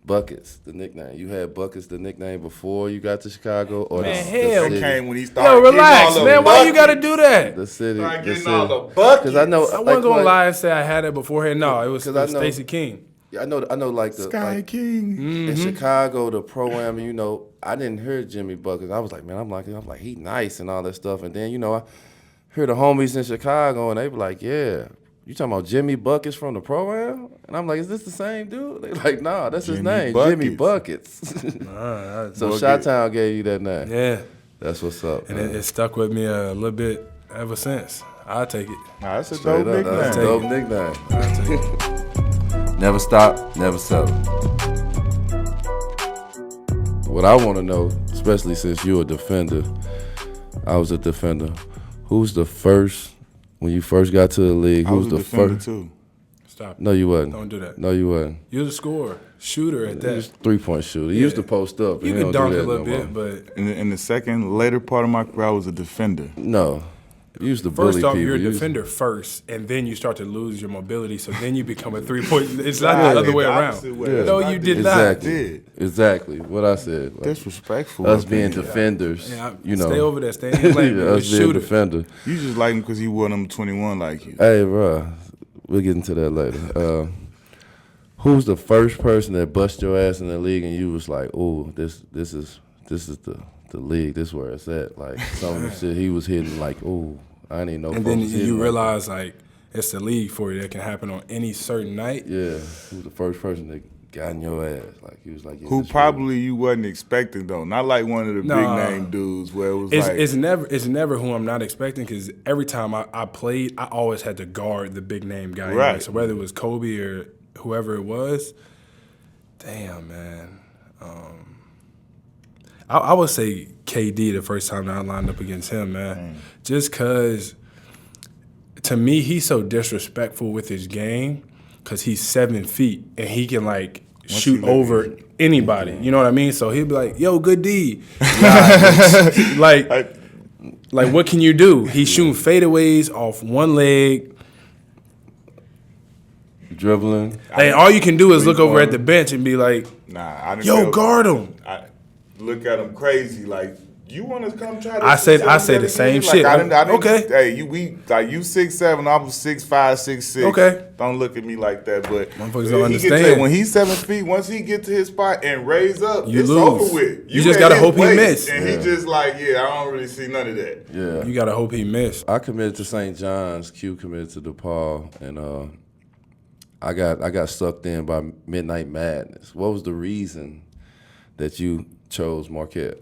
Buckets, the nickname. You had Buckets, the nickname before you got to Chicago, or Man, the hell. city? Came when he started. Yo, relax, getting all man. the Why you buckets. got to do that? The city. Started The getting city. all the buckets. Because I know, I like, wasn't going to lie and say I had it beforehand. No, it was Stacey King. I know, like the Sky like, King. in Chicago, the pro-am, you know, I didn't hear Jimmy Buckets. I was like, man, I'm like, he nice and all that stuff. And then, you know, I heard the homies in Chicago, and they were like, yeah, you talking about Jimmy Buckets from the pro-am? And I'm like, is this the same dude? They like, nah, that's his name, Jimmy Buckets. So Chi-Town gave you that name. Yeah. That's what's up. And it stuck with me a little bit ever since. I'll take it. Nah, that's a Straight dope up, nickname. that's a dope nickname. I'll take it. Never stop, never settle. What I want to know, especially since you're a defender, I was a defender. Who's the first, when you first got to the league, I was who's a the defender first? too. Stop. No, you wasn't. Don't do that. No, you wasn't. You're the scorer, shooter at He was that. 3-point shooter. He used to post up. You He could don't dunk do a that little no bit, more. but In the second, later part of my career, I was a defender. No. You used to bully first off, people. you're a You used- defender first, and then you start to lose your mobility, so then you become a three-point. It's not the other way around. Yeah. No, you did not. Exactly. Exactly. What I said. Like, Disrespectful. us being defenders, Yeah, you know. stay over there. Stay in your lane. Yeah, You're a us being shooter. defender. You just like him because he wore them 21 like you. Hey, bro, we'll get into that later. Who's the first person that bust your ass in the league and you was like, oh, this is the league. This is where it's at. Like some of the shit he was hitting, like, oh, I didn't even know. And folks then was hitting you like realize, like, it's the league for you. That can happen on any certain night. that. Yeah, who's the first person that got in your ass? Like he was like, yeah, Who this probably you wasn't expecting though. Not like one of the big name dudes where it was It's never who I'm not expecting, because every time I played, I always had to guard the big name guy. Right. Anyway. So whether it was Kobe or whoever it was, damn, man. I would say KD the first time that I lined up against him, man. Just because, to me, he's so disrespectful with his game because he's 7 feet and he can, like, shoot over anybody. You know what I mean? So he'll be like, yo, good D. like, what can you do? He's shooting fadeaways off one leg. dribbling. And all you can do is look over at the bench and be like, I didn't yo, guard him. I look at him crazy like, you want to come try to I said the same shit. I didn't, okay. Hey, you 6'7", I was 6'5", 6'6". Okay. Don't look at me like that. But Motherfuckers don't understand. When he's 7 feet, once he get to his spot and raise up, You it's lose. over with. You just gotta hope he miss. And he just like, I don't really see none of that. Yeah. You gotta hope he missed. I committed to St. John's. Q committed to DePaul, and I got sucked in by Midnight Madness. What was the reason that you chose Marquette?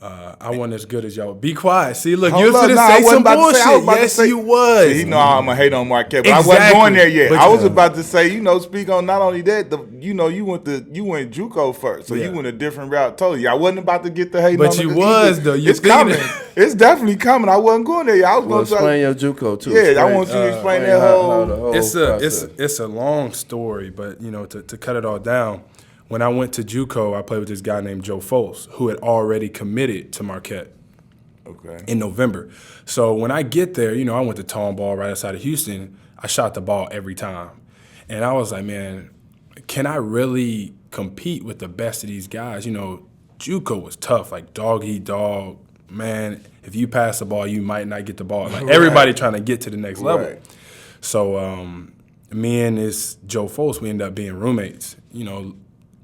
I wasn't as good as y'all. Be quiet. See, look, Hold you was up, gonna nah, I say wasn't some about to say- I was bullshit. about to Yes, say- you was. He know I'm going to hate on Marquette, but I Exactly. wasn't going there yet. But I was about to say, speak on not only that, you went JUCO first, so Yeah. you went a different route totally. I wasn't about to get the hate But on you it was, either. though. You It's thinking coming. It's definitely coming. I wasn't going there yet. I was Well, going to explain your JUCO too. Yeah, I want you to explain that whole. It's a long story, but to cut it all down, when I went to JUCO, I played with this guy named Joe Foles, who had already committed to Marquette. Okay. In November. So when I get there, I went to Tomball right outside of Houston. I shot the ball every time. And I was like, man, can I really compete with the best of these guys? JUCO was tough, like dog eat dog. Man, if you pass the ball, you might not get the ball. Like everybody trying to get to the next level. Right. So me and this Joe Foles, we ended up being roommates.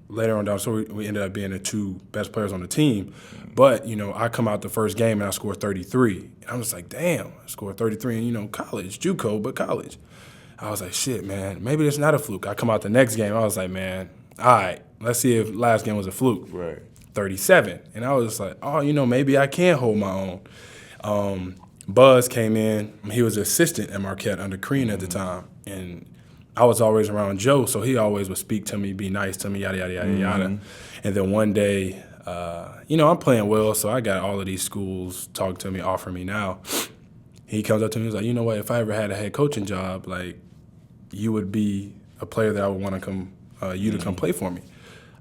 Later on down, so we ended up being the two best players on the team. But, I come out the first game and I scored 33. And I was like, damn, I scored 33 in, college, JUCO, but college. I was like, shit, man, maybe it's not a fluke. I come out the next game, I was like, man, all right, let's see if last game was a fluke. Right. 37. And I was like, oh, maybe I can hold my own. Buzz came in. He was assistant at Marquette under Crean at the time. And I was always around Joe, so he always would speak to me, be nice to me, yada, yada, yada, yada. And then one day, I'm playing well, so I got all of these schools talk to me, offer me now. He comes up to me, he's like, you know what, if I ever had a head coaching job, like, you would be a player that I would want to come, you to come play for me.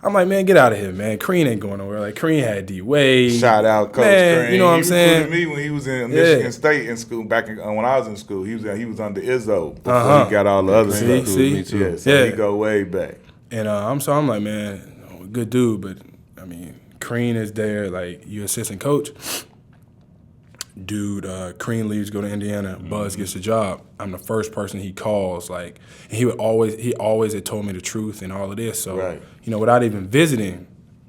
I'm like, man, get out of here, man. Crean ain't going nowhere. Like, Crean had D-Wade. Shout out Coach man, Crean. You know what I'm He saying? recruited me when he was in Michigan State in school, back when I was in school. He was under Izzo before he got all the other stuff. See? Yeah, so he go way back. And I'm like, man, good dude, but I mean, Crean is there, like you assistant coach. Dude, Crean leaves, go to Indiana. Buzz gets the job. I'm the first person he calls. Like, and he always had told me the truth and all of this. So, without even visiting,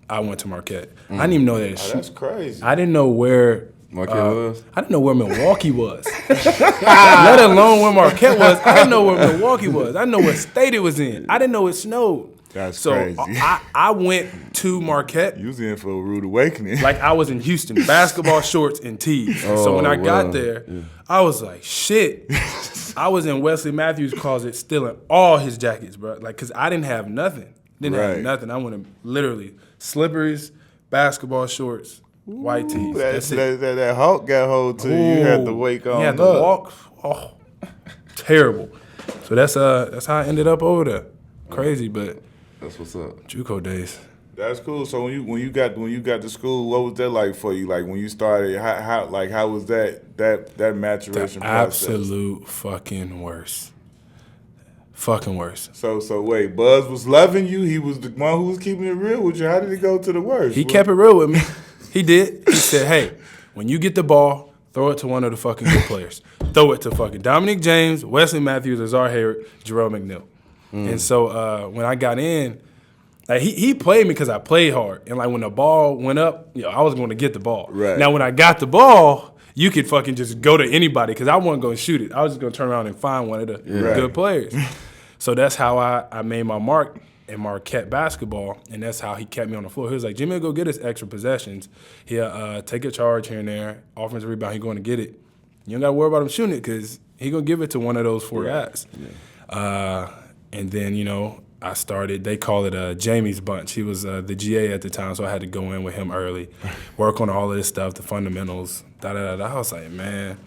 I went to Marquette. I didn't even know that. That's crazy. I didn't know where Marquette was? I didn't know where Milwaukee was. Let alone where Marquette was. I didn't know where Milwaukee was. I didn't know what state it was in. I didn't know it snowed. That's so crazy. I went to Marquette. You was in for a rude awakening. Like I was in Houston, basketball shorts and tees. So when I got there, I was like, shit. I was in Wesley Matthews' closet stealing all his jackets, bro. Like, cause I didn't have nothing. Have nothing. I went to literally slippers, basketball shorts, white tees. That's it. That Hulk got hold to you. You had to wake on. You had to walk. Oh, terrible. So that's how I ended up over there. Crazy, but that's what's up. JUCO days. That's cool. So when you got to school, what was that like for you? Like when you started, how was that maturation the process? Absolute fucking worst. Fucking worst. So wait, Buzz was loving you. He was the one who was keeping it real with you. How did it go to the worst? He kept it real with me. He did. He said, "Hey, when you get the ball, throw it to one of the fucking good players. Throw it to fucking Dominic James, Wesley Matthews, Azar Hayward, Jerome McNeil." And so when I got in, like he played me because I played hard. And like when the ball went up, I was going to get the ball. Right. Now when I got the ball, you could fucking just go to anybody because I wasn't going to shoot it. I was just going to turn around and find one of the good players. So that's how I made my mark in Marquette basketball, and that's how he kept me on the floor. He was like, Jimmy, go get us extra possessions. He'll take a charge here and there, offensive rebound, he's going to get it. You don't got to worry about him shooting it because he's going to give it to one of those four guys. Yeah. And then, I started, they call it Jamie's bunch. He was the GA at the time, so I had to go in with him early, work on all of this stuff, the fundamentals, da-da-da-da. I was like, man,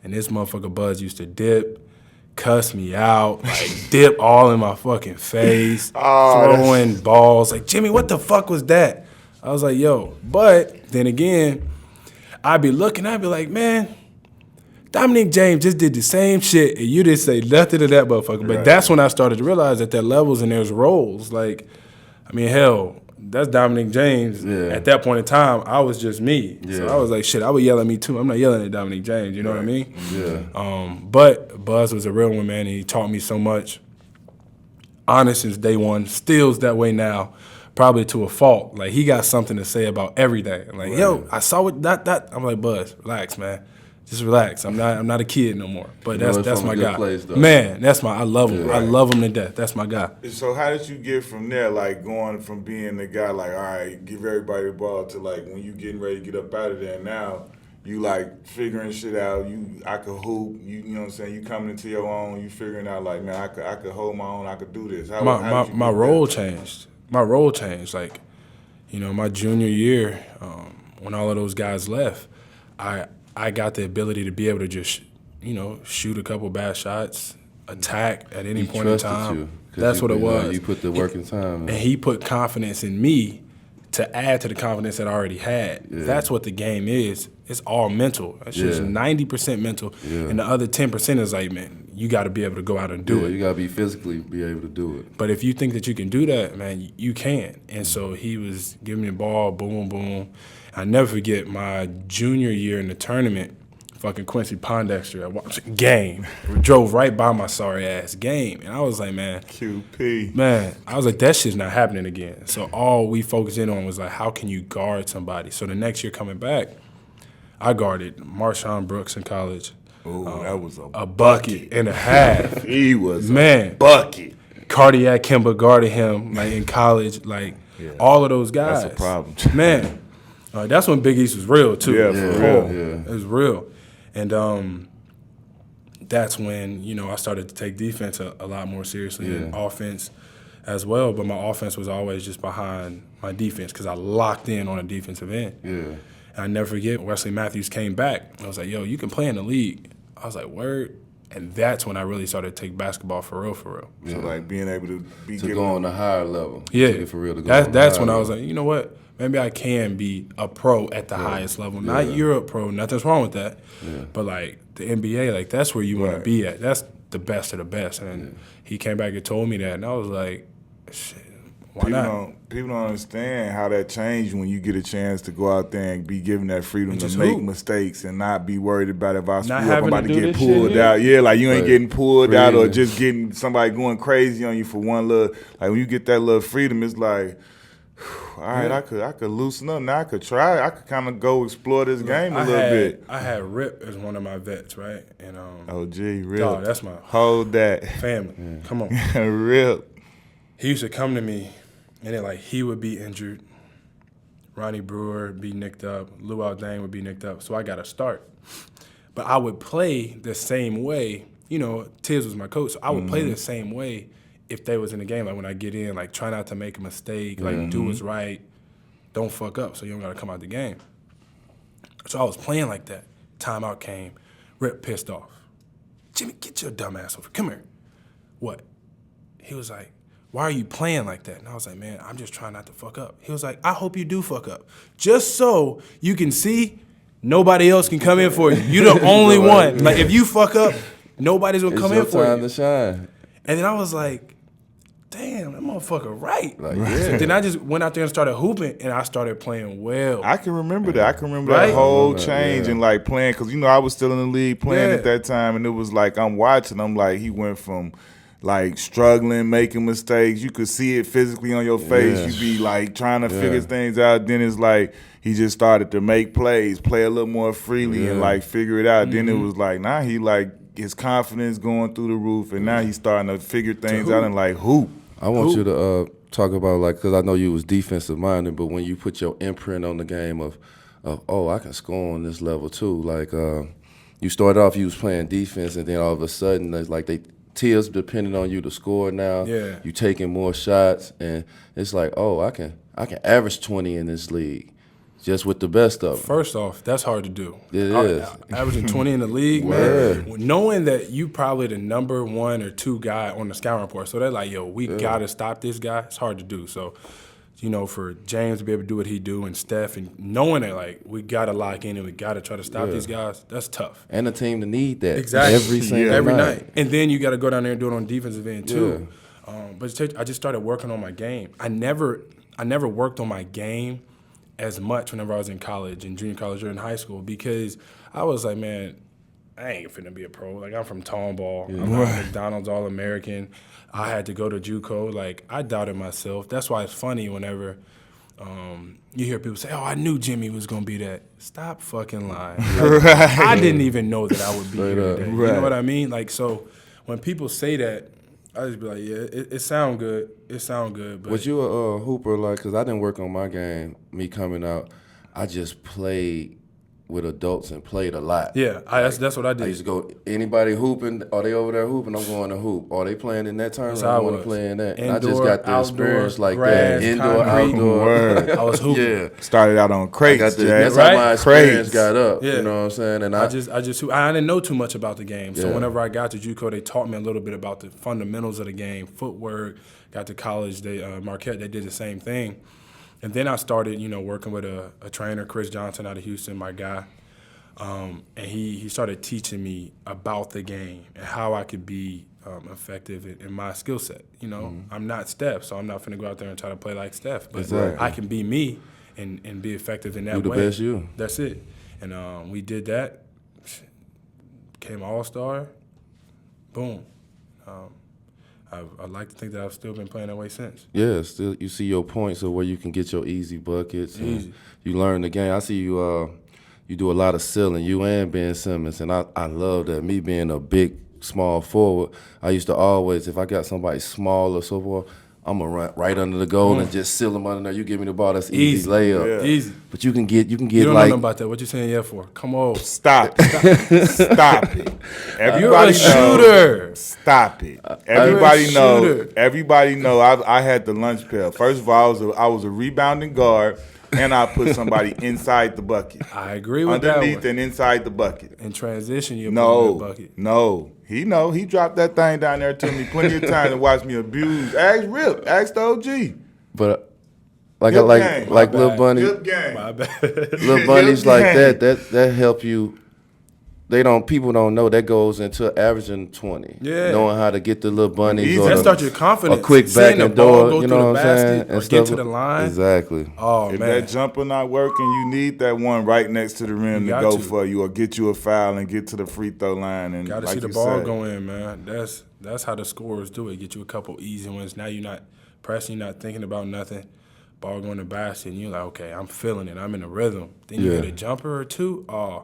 and this motherfucker Buzz used to dip, cuss me out, like dip all in my fucking face, throwing balls. Like, Jimmy, what the fuck was that? I was like, yo. But then again, I'd be looking, I'd be like, man, Dominic James just did the same shit, and you didn't say nothing to that motherfucker. But that's when I started to realize that there are levels and there's roles. Like, I mean, hell, that's Dominic James. Yeah. At that point in time, I was just me. Yeah. So I was like, shit, I would yell at me too. I'm not yelling at Dominic James, you know what I mean? Yeah. But Buzz was a real one, man, and he taught me so much. Honest since day one, still's that way now, probably to a fault. Like, he got something to say about everything. Like, yo, I saw it, that. I'm like, Buzz, relax, man. Just relax. I'm not a kid no more. But that's my guy. Man, I love him. Yeah. I love him to death. That's my guy. So how did you get from there, like going from being the guy like, all right, give everybody the ball to like when you getting ready to get up out of there now, you like figuring shit out, I could hoop, you know what I'm saying, you coming into your own, you figuring out like, man, I could hold my own, I could do this. My role changed. My role changed. Like, my junior year, when all of those guys left, I got the ability to be able to just, shoot a couple bad shots, attack at any point in time. That's what it was. You put the work in time. And he put confidence in me to add to the confidence that I already had. Yeah. That's what the game is. It's all mental. It's just 90% mental. Yeah. And the other 10% is like, man, you got to be able to go out and do it. You got to be able to do it. But if you think that you can do that, man, you can. And so he was giving me the ball, boom, boom. I never forget my junior year in the tournament, fucking Quincy Pondexter, I watched game. Drove right by my sorry ass game. And I was like, man. QP. Man, I was like, that shit's not happening again. So all we focused in on was like, how can you guard somebody? So the next year coming back, I guarded Marshawn Brooks in college. Oh, that was a bucket and a half. He was a bucket. Cardiac Kimber guarded him like in college, like all of those guys. That's a problem. Man. That's when Big East was real, too. Yeah, for real. Yeah. It was real. And that's when, I started to take defense a lot more seriously and offense as well. But my offense was always just behind my defense because I locked in on a defensive end. Yeah. And I never forget, Wesley Matthews came back. I was like, yo, you can play in the league. I was like, word. And that's when I really started to take basketball for real, for real. Yeah. So, like, being able to go on a higher level. Yeah. For real, that's when I was like, you know what? Maybe I can be a pro at the highest level. Not Europe pro, nothing's wrong with that. Yeah. But, like, the NBA, like, that's where you want to be at. That's the best of the best. And he came back and told me that, and I was like, shit, Why not? People don't understand how that changed when you get a chance to go out there and be given that freedom And to just make hoop. mistakes and not be worried about if I screw Not up, I'm having about to to do get this shit pulled here. out. Yeah, like you ain't Right. getting pulled out or Freedom. just getting somebody going crazy on you for one little. Like when you get that little freedom, it's like, all right, I could loosen up now. I could try. I could kind of go explore this game a little bit. I had Rip as one of my vets, right? And Oh, gee, Rip. dog, that's my Hold that. family. Come on. Rip. He used to come to me, and then like he would be injured. Ronnie Brewer would be nicked up. Luau Dang would be nicked up. So I got to start. But I would play the same way. You know, Tiz was my coach, so I would play the same way if they was in the game. Like when I get in, like try not to make a mistake, like do what's right, don't fuck up so you don't got to come out the game. So I was playing like that. Timeout came. Rip pissed off. Jimmy, get your dumb ass over. Come here. What? He was like, why are you playing like that? And I was like, man, I'm just trying not to fuck up. He was like, I hope you do fuck up. Just so you can see nobody else can come in for you. You're the only one. Like, if you fuck up, nobody's going to It's come your in for time you. to shine. And then I was like, damn, that motherfucker right. Like, So yeah. then I just went out there and started hooping, and I started playing well. I can remember that. I can remember Right? that whole Yeah. change and like playing because I was still in the league playing Yeah. at that time, and it was like I'm watching. I'm like he went from like struggling, making mistakes. You could see it physically on your face. Yeah. You be like trying to figure Yeah. things out. Then it's like he just started to make plays, play a little more freely, and Yeah. like figure it out. Then it was like now he like his confidence going through the roof, and now he's starting to figure things out and like hoop. I want you to talk about, like, because I know you was defensive minded, but when you put your imprint on the game of oh, I can score on this level too. Like you started off, you was playing defense, and then all of a sudden, it's like Tia's depending on you to score now. Yeah. You taking more shots, and it's like, oh, I can average 20 in this league, just with the best of them. First off, that's hard to do. It is. Averaging 20 in the league, man. Knowing that you probably the number 1 or 2 guy on the scouting report. So they're like, yo, we got to stop this guy. It's hard to do. So, you know, for James to be able to do what he do and Steph and knowing that, like, we got to lock in and we got to try to stop these guys, that's tough. And the team to need that Exactly. every single Every night. night. And then you got to go down there and do it on defensive end too. But I just started working on my game. I never worked on my game as much whenever I was in college, in junior college or in high school, because I was like, man, I ain't finna be a pro. Like, I'm from Tomball. I'm not a McDonald's All-American. I had to go to JUCO. Like, I doubted myself. That's why it's funny whenever you hear people say, oh, I knew Jimmy was going to be that. Stop fucking lying. Like, I didn't even know that I would be here today. You know what I mean? Like, so when people say that, I just be like, yeah, it sound good. It sound good. But Was you a hooper, like, because I didn't work on my game, me coming out. I just played with adults and played a lot. yeah, that's what I I did. used to go, anybody hooping, are they over there hooping? I'm going to hoop. Are they playing in that tournament? how I I want to was. play in that. And I just Indoor, got the outdoor, experience like grass, that. Indoor, concrete. outdoor. Word. I was hooping. Yeah. Started out on crates, Got the, Jack. that's Right? how my experience Crates. got up. Yeah. You know what I'm saying? And I didn't know too much about the game. So Yeah. whenever I got to JUCO, they taught me a little bit about the fundamentals of the game, footwork. Got to college, Marquette, they did the same thing. And then I started, working with a trainer, Chris Johnson out of Houston, my guy. And he started teaching me about the game and how I could be effective in my skill set. I'm not Steph, so I'm not finna go out there and try to play like Steph. But Exactly. I can be me and be effective in that You the way. best you. That's it. And we did that. Became All-Star. Boom. I'd like to think that I've still been playing that way since. Yeah, still you see your points of where you can get your easy buckets. and Easy. You learn the game. I see you you do a lot of sealing, you and Ben Simmons, and I love that. Me being a big, small forward, I used to always, if I got somebody small or so forth, I'm going to run right under the goal and just seal them under there. You give me the ball, that's easy layup. Yeah. Easy. But you can get You don't know like nothing about that. What you saying yeah for? Come on. Stop it. Stop it. Everybody You're a knows. shooter. Stop it. Everybody You're a know. shooter. Everybody know. I had the lunch pail. First of all, I was a rebounding guard, and I put somebody inside the bucket, I agree with that underneath one. and inside the bucket. In transition, you're putting in No, the bucket. no. He dropped that thing down there to me plenty of times and watched me abuse. Ask Rip. Ask the OG. but like Good like game. like My little bad. bunny Good game. My bad. little bunnies Good like game. that help you people don't know that goes into averaging 20. Yeah. Knowing how to get the little bunnies. Easy. Or That starts your confidence. a quick back Seeing and the ball door, go you through know the what I'm saying? basket or get to the line. Exactly. Oh, If man. that jumper not working, you need that one right next to the rim to got go to. for you or get you a foul and get to the free throw line. And Got to like see the you ball said, go in, man. That's how the scorers do it. Get you a couple easy ones. Now you're not pressing, you're not thinking about nothing. Ball going to basket, and you're like, okay, I'm feeling it. I'm in a rhythm. Then you Yeah. get a jumper or two. Oh,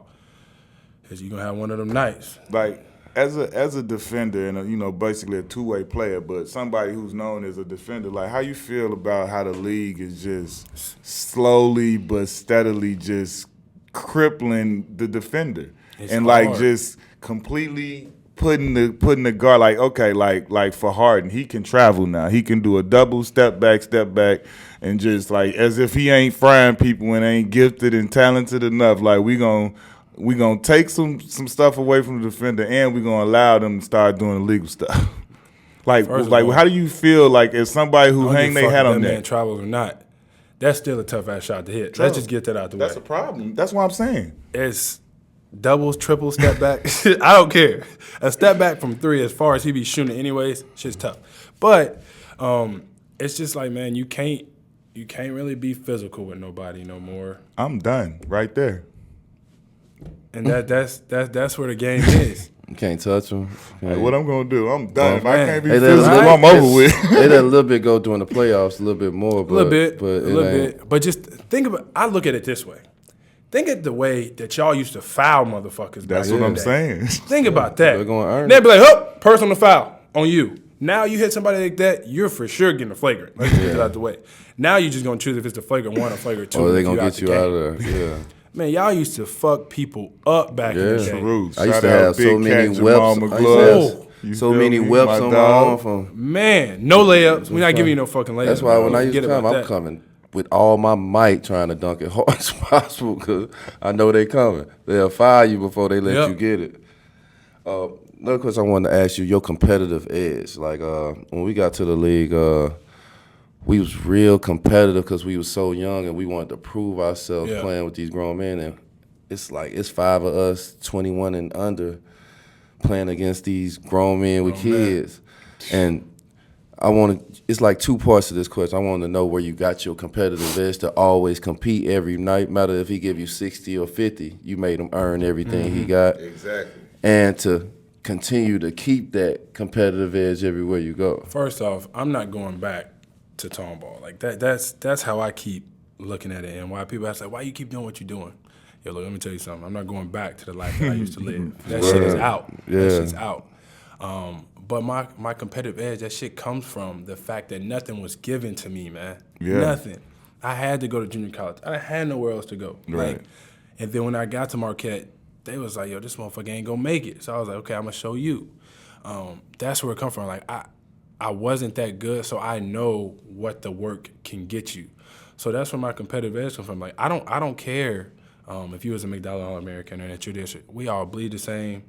because you're going to have one of them nights. like as a defender and basically a two-way player, but somebody who's known as a defender, like how you feel about how the league is just slowly but steadily just crippling the defender It's and like hard. just completely putting the guard like okay like for Harden, he can travel now, he can do a double step back and just like as if he ain't frying people and ain't gifted and talented enough, like we gonna take some stuff away from the defender, and we're gonna allow them to start doing illegal stuff. like First of like all, how do you feel like as somebody who I don't hang give a their fuck hat if on that man that? travels or not. That's still a tough ass shot to hit. True. Let's just get that out the way. That's a problem. That's what I'm saying. It's doubles, triple step back. I don't care. A step back from three, as far as he be shooting anyways, shit's tough. But it's just like, man, you can't really be physical with nobody no more. I'm done right there. And that's where the game is. You can't touch them. Like, what I'm gonna do? I'm done. If I man. can't be Hey, physical, that's- I'm over with. They let a little bit go during the playoffs, a little bit more. But, A little bit, but a it little ain't. bit. But just think about. I look at it this way. Think of the way that y'all used to foul motherfuckers. That's back what in I'm the day. saying. Think about that. They're gonna earn They'd be like, "Hup, personal foul on you." Now you hit somebody like that, you're for sure getting a flagrant. Let's get it out the way. Now you're just gonna choose if it's the flagrant one or flagrant two. Or they if gonna you get you out of there. Yeah. Man, y'all used to fuck people up back in the day. True. I used Shout to out have Big so many Cat Jamal webs. McGlow. You So feel many me? webs My on my dog. arm from. Man, no layups. We're not giving you no fucking layups. That's why when I used Forget to come, about I'm that. coming with all my might trying to dunk it hard as possible because I know they coming. They'll fire you before they let Yep. you get it. Another question I wanted to ask you, your competitive edge. Like when we got to the league, we was real competitive because we was so young and we wanted to prove ourselves Yeah. playing with these grown men. And it's like it's 5 of us, 21 and under, playing against these grown men with kids. And it's like 2 parts to this question. I want to know where you got your competitive edge to always compete every night. Matter if he give you 60 or 50, you made him earn everything he got. Exactly. And to continue to keep that competitive edge everywhere you go. First off, I'm not going back to tone ball. Like that's how I keep looking at it, and why people ask like, why you keep doing what you're doing? Yo, look, let me tell you something. I'm not going back to the life that I used to live. That shit is out. Yeah. That shit's out. But my competitive edge, that shit comes from the fact that nothing was given to me, man. Yeah. Nothing. I had to go to junior college. I had nowhere else to go. Right. Like, and then when I got to Marquette, they was like, yo, this motherfucker ain't gonna make it. So I was like, okay, I'm gonna show you. That's where it come from. Like I wasn't that good, so I know what the work can get you. So that's where my competitive edge comes from. Like I don't care if you was a McDonald's All-American or that you're this. We all bleed the same.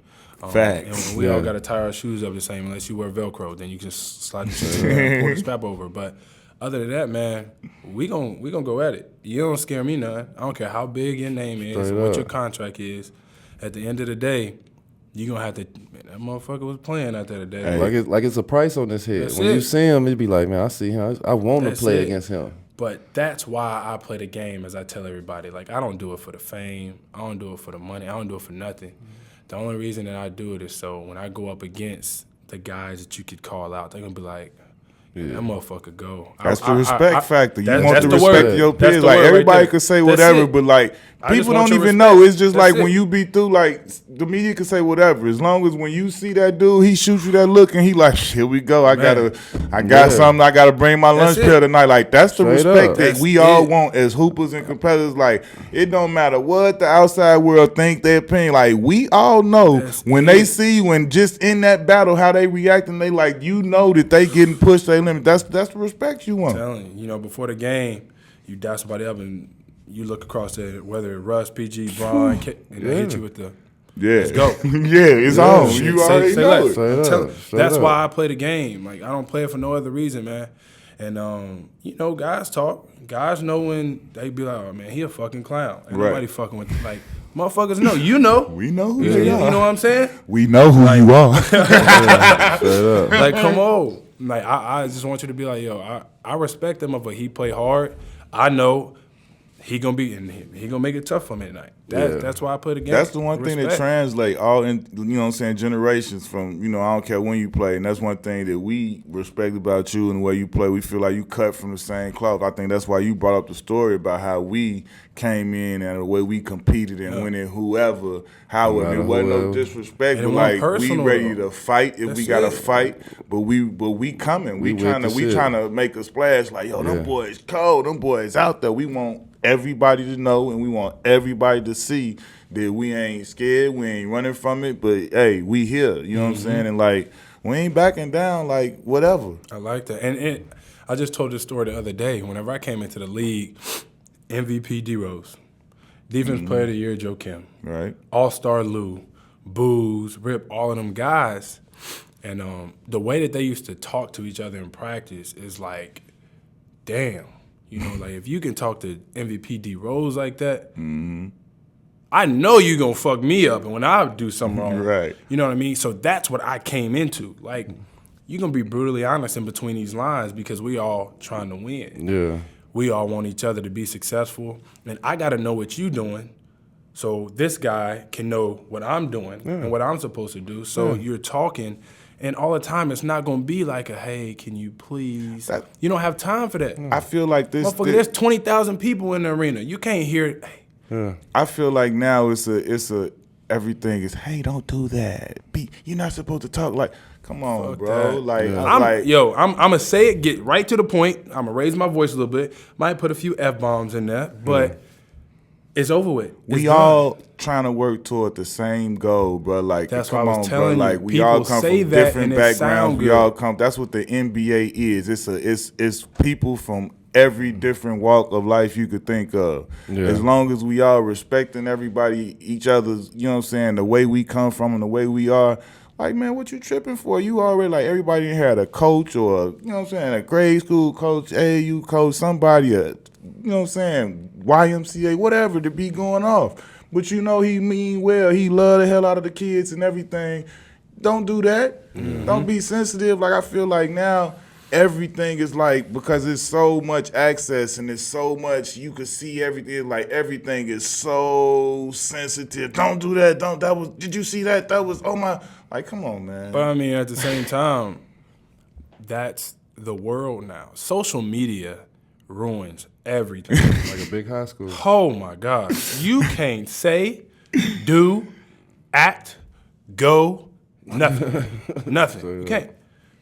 Facts. And we all got to tie our shoes up the same unless you wear Velcro. Then you can slide your shit and pull the strap over. But other than that, man, we gon' go at it. You don't scare me none. I don't care how big your name is, Straight what up. your contract is. At the end of the day, you gonna have to. Man, that motherfucker was playing out there today. Hey. Like it's a price on this head. That's When it. you see him, it'd be like, man, I see him. I want to That's play it. against him. But that's why I play the game, as I tell everybody. Like, I don't do it for the fame. I don't do it for the money. I don't do it for nothing. The only reason that I do it is so when I go up against the guys that you could call out, they're going to be like, that motherfucker go. That's the respect factor. You want that's the the respect word. of your That's peers. the Like word right everybody there. could say That's whatever, it. but like I just people want don't your even respect. know. It's just That's like when it. you be through, like the media can say whatever. As long as when you see that dude, he shoots you that look and he like, here we go. I got something. I gotta bring my lunch That's pail it. tonight. Like that's the Straight respect up. that That's we all it. want as hoopers and competitors. Like it don't matter what the outside world think their opinion. Like we all know That's when it. they see you and just in that battle how they react and they like that they getting pushed their limit. That's the respect you want. Telling you, before the game, you dial somebody up and you look across there, whether it's Russ, PG, Bron, and they hit you with the Yeah, let's go. yeah, it's on. You already know less. it. Straight I'm up, telling- straight that's up. why I play the game. Like I don't play it for no other reason, man. And guys talk. Guys know when they be like, "Oh man, he a fucking clown." Ain't Right. nobody fucking with like Motherfuckers know. You know. We know who You they are. know what I'm saying? We know who you are. Like, come on. Like, I just want you to be like, yo, I respect him, but he play hard. I know he gonna make it tough for me tonight. That's why I put a game. That's the one thing that translate all in, you know what I'm saying, generations from, you know, I don't care when you play. And that's one thing that we respect about you and the way you play. We feel like you cut from the same cloth. I think that's why you brought up the story about how we came in and the way we competed and winning whoever, how it wasn't no disrespect, but like we ready to fight if we got to fight. But we coming. We trying to make a splash like, yo, them boys cold, them boys out there. We want everybody to know and we want everybody to see that we ain't scared, we ain't running from it, but hey, we here. You know what I'm saying? And like we ain't backing down, like whatever. I like that. And I just told this story the other day. Whenever I came into the league, MVP D-Rose, Defense Player of the Year Joe Kim, Right. All-Star Lou, Booze, Rip, all of them guys. And the way that they used to talk to each other in practice is like, damn. You know, like if you can talk to MVP D-Rose like that, I know you gonna fuck me up, and when I do something wrong, Right. you know what I mean? So that's what I came into. Like, you're gonna be brutally honest in between these lines because we all trying to win. Yeah. We all want each other to be successful, and I gotta know what you doing, so this guy can know what I'm doing and what I'm supposed to do. So you're talking. And all the time, it's not going to be like a, hey, can you please? You don't have time for that. I feel like Motherfucker, there's 20,000 people in the arena. You can't hear it. Hey. I feel like now it's a everything is, hey, don't do that. You're not supposed to talk like, come on, Fuck bro. that. Like, I'm going to say it, get right to the point. I'm going to raise my voice a little bit. Might put a few F-bombs in there, but it's over with. We all trying to work toward the same goal, bro. Like, that's come what I was on, telling bro. you. Like, we People all come say from that different and it backgrounds. sound We good. all come. That's what the NBA is. It's people from every different walk of life you could think of. Yeah. As long as we all respecting everybody, each other's, you know what I'm saying, the way we come from and the way we are. Like, man, what you tripping for? You already, like, everybody had a coach or, you know what I'm saying, a grade school coach, AAU coach, somebody, you know what I'm saying, YMCA, whatever, to be going off. But you know he mean well. He love the hell out of the kids and everything. Don't do that. Don't be sensitive. Like, I feel like now everything is like, because it's so much access and it's so much, you can see everything, like everything is so sensitive. Don't do that. Did you see that? That was, oh my, like, come on, man. But I mean, at the same time, that's the world now. Social media ruins everything. Like a big high school. Oh my God. You can't say, do, act, go, nothing. Nothing. You can't.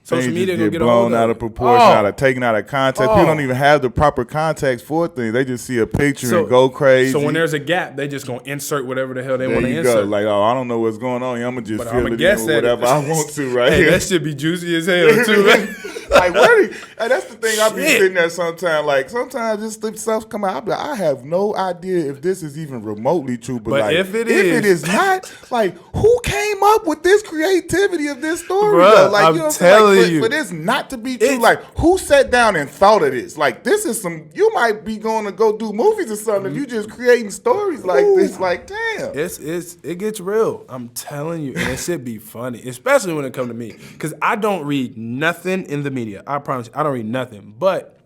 Social Things media just gonna get get blown all out of proportion, out of taken out of context. People Oh. don't even have the proper context for things. They just see a picture So- and go crazy. So when there's a gap, they just gonna insert whatever the hell they there want to you insert. go. Like, oh, I don't know what's going on. I'm gonna just But fill I'ma it in guess with at it. whatever I want to, right Hey, here. that should be juicy as hell too, right? Like, what? Hey, that's the thing. I be Shit. sitting there sometimes. Like, sometimes this stuff come out. I be like, I have no idea if this is even remotely true. But like, if it is not, like, who came up with this creativity of this story? Bruh, though? Like, I'm you know what I'm saying? telling Like, you. for this not to be true, It's- like, who sat down and thought of this? Like, this is some. You might be going to go do movies or something if you just creating stories like this. Like, damn. It gets real. I'm telling you, and it should be funny, especially when it comes to me, because I don't read nothing in the media. I promise you, I don't read nothing, but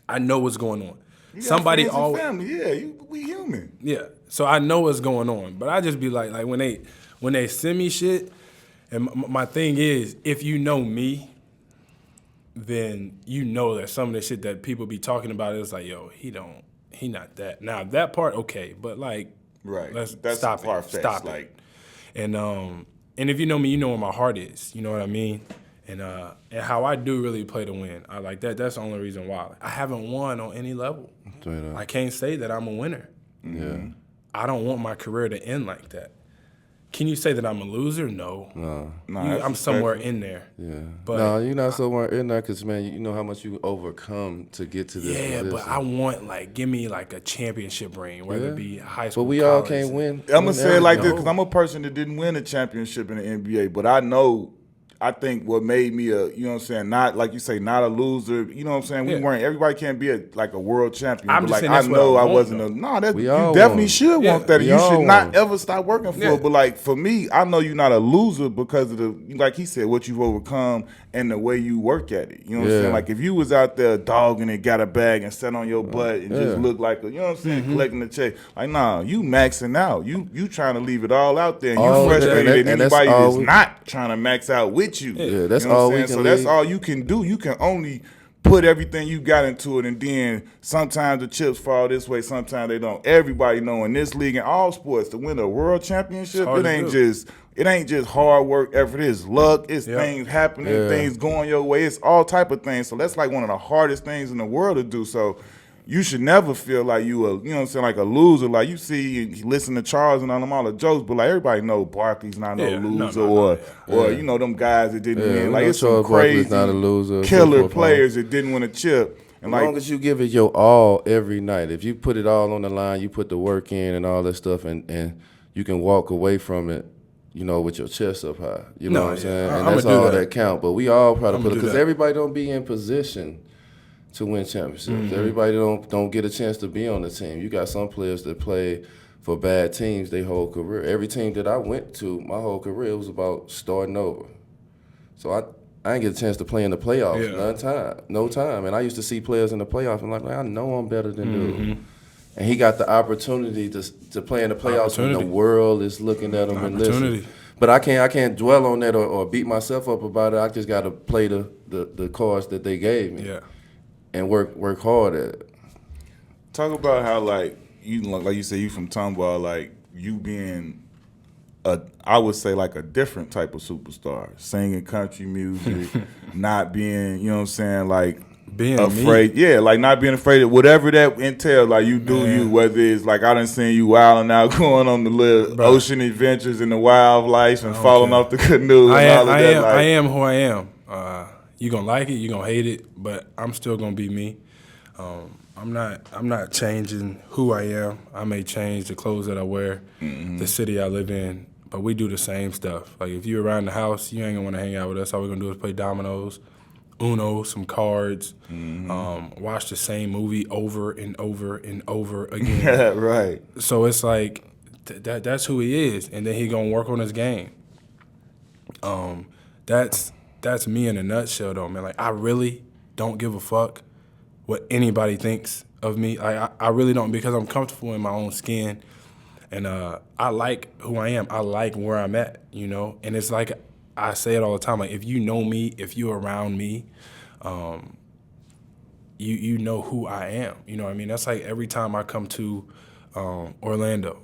I know what's going on. You got Somebody friends and always, family. Yeah, we human. yeah. So I know what's going on, but I just be like when they send me shit, and my thing is, if you know me, then you know that some of the shit that people be talking about is like, yo, he not that. Now that part, okay, but like, Right. let's That's stop far-fetched, it. Stop like- it. And if you know me, you know where my heart is. You know what I mean? And how I do really play to win. I like that. That's the only reason why. I haven't won on any level. Straight up. I can't say that I'm a winner. Yeah. I don't want my career to end like that. Can you say that I'm a loser? No. No. Nah, I'm that's somewhere respectful. in there. Yeah. But no, you're not somewhere in there because, man, you know how much you overcome to get to this Yeah, position. but I want, like, give me, like, a championship ring, whether it be high But school, we all college. can't win. I'm gonna say it like this No. because I'm a person that didn't win a championship in the NBA, but I know I think what made me a, you know what I'm saying, not like you say, not a loser. You know what I'm saying? We weren't. Everybody can't be a world champion. I'm but just like saying I that's what know I I want, wasn't though. a. No, that We you all definitely want. should Yeah. want that. We You should all not want. ever stop working for Yeah. it. But like for me, I know you're not a loser because of the, like he said, what you've overcome and the way you work at it. You know what I'm saying? Like if you was out there dogging it, got a bag and sat on your butt and just looked like a, you know what I'm saying, collecting the check. Like nah, you maxing out. You trying to leave it all out there, and you All- frustrated and at that's anybody all that's we- not trying to max out with you. Yeah, that's You know what all I'm we saying? can So that's leave. all you can do. You can only put everything you got into it, and then sometimes the chips fall this way, sometimes they don't. Everybody know in this league, in all sports, to win a world championship, hard it to ain't do. just hard work, effort. It's luck. It's Yep. things happening, Yeah. things going your way. It's all type of things. So that's like one of the hardest things in the world to do. So you should never feel like you know what I'm saying, like a loser. Like you see, you listen to Charles and all the jokes, but like everybody know Barkley's not no Yeah, no, loser, no, or you know them guys that didn't Yeah, win. we Like know it's some Charles Barkley's crazy not a loser, killer football players that didn't win a chip. And As like long as you give it your all every night, if you put it all on the line, you put the work in and all that stuff, and you can walk away from it, you know, with your chest up high. You know No, what I'm yeah. saying? I'ma And that's do all that. that count. But we all probably I'ma put it do because that. everybody don't be in position to win championships. Everybody don't get a chance to be on the team. You got some players that play for bad teams their whole career. Every team that I went to, my whole career was about starting over. So I didn't get a chance to play in the playoffs, no time. And I used to see players in the playoffs and like, man, I know I'm better than dude. And he got the opportunity to play in the playoffs when the world is looking at him and listening. Opportunity. But I can't dwell on that or beat myself up about it. I just got to play the cards that they gave me and work hard at it. talk about how like you say you from Tomball, like you being I would say like a different type of superstar, singing country music, not being, you know what I'm saying, like Being afraid, me. yeah, like not being afraid of whatever that entails. Like you do you, whether it's like I done seen you wilding out, going on the little ocean adventures and the wildlife and falling off the canoe and all of that. I am who I am. You gonna like it, you gonna hate it, but I'm still gonna be me. I'm not changing who I am. I may change the clothes that I wear, the city I live in, but we do the same stuff. Like if you're around the house, you ain't gonna want to hang out with us. All we're gonna do is play dominoes, Uno, some cards, watch the same movie over and over and over again. Yeah, right. So it's like that's who he is, and then he gonna work on his game. That's me in a nutshell, though, man. Like I really don't give a fuck what anybody thinks of me. I really don't, because I'm comfortable in my own skin, and I like who I am. I like where I'm at, you know. And it's like I say it all the time. Like if you know me, if you're around me, you know who I am. You know what I mean? That's like every time I come to Orlando,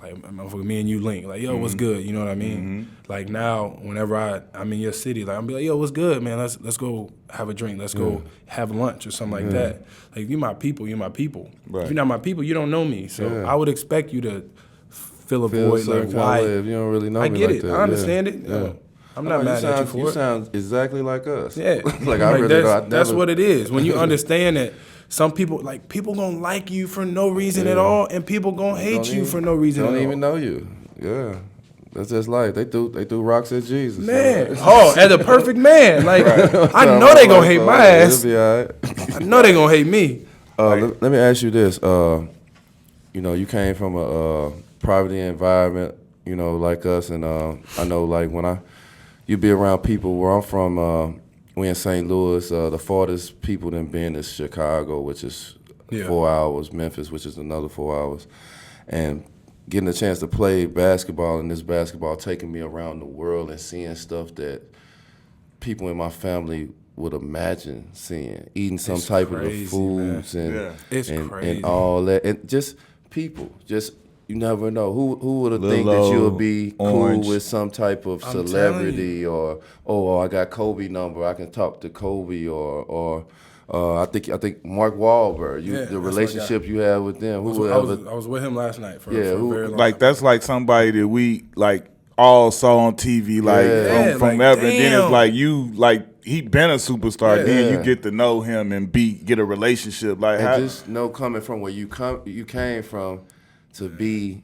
like me and you link, like, yo, what's good? You know what I mean? Like now, whenever I'm in your city, like I'm be like, yo, what's good, man? Let's go have a drink. Let's go have lunch or something like that. Like if you're my people, you're my people. Right. If you're not my people, you don't know me. So I would expect you to fill a Feel void. certain Like kind of why? way if you don't really know I me get like it. that. I understand Yeah. it. Yeah. I'm not mad at you for You it. sound exactly like us. Yeah, like I really that's what it is. When you understand that some people gonna like you for no reason at all, and people gonna hate you for no reason at all. Don't even know you. Yeah. That's just life. They threw rocks at Jesus. Man, as a perfect man. Like I know they gonna hate my ass. It'll be all right. I know they gonna hate me. Let me ask you this. You know, you came from a poverty environment, you know, like us, and I know, like, when you be around people where I'm from, we in St. Louis, the farthest people than been is Chicago, which is 4 hours, Memphis, which is another 4 hours, and getting a chance to play basketball, and this basketball taking me around the world and seeing stuff that people in my family would imagine seeing, eating some type of the foods and all that, and just people, you never know who would have think that you would be cool with some type of celebrity, or I got Kobe number, I can talk to Kobe, or I think Mark Wahlberg, the relationship you have with them. I was with him last night for a very long like time. that's like somebody that we like all saw on TV, like from like, ever. And then damn. it's like you he been a superstar. Then you get to know him and get a relationship. Like and just know coming from where you came from to be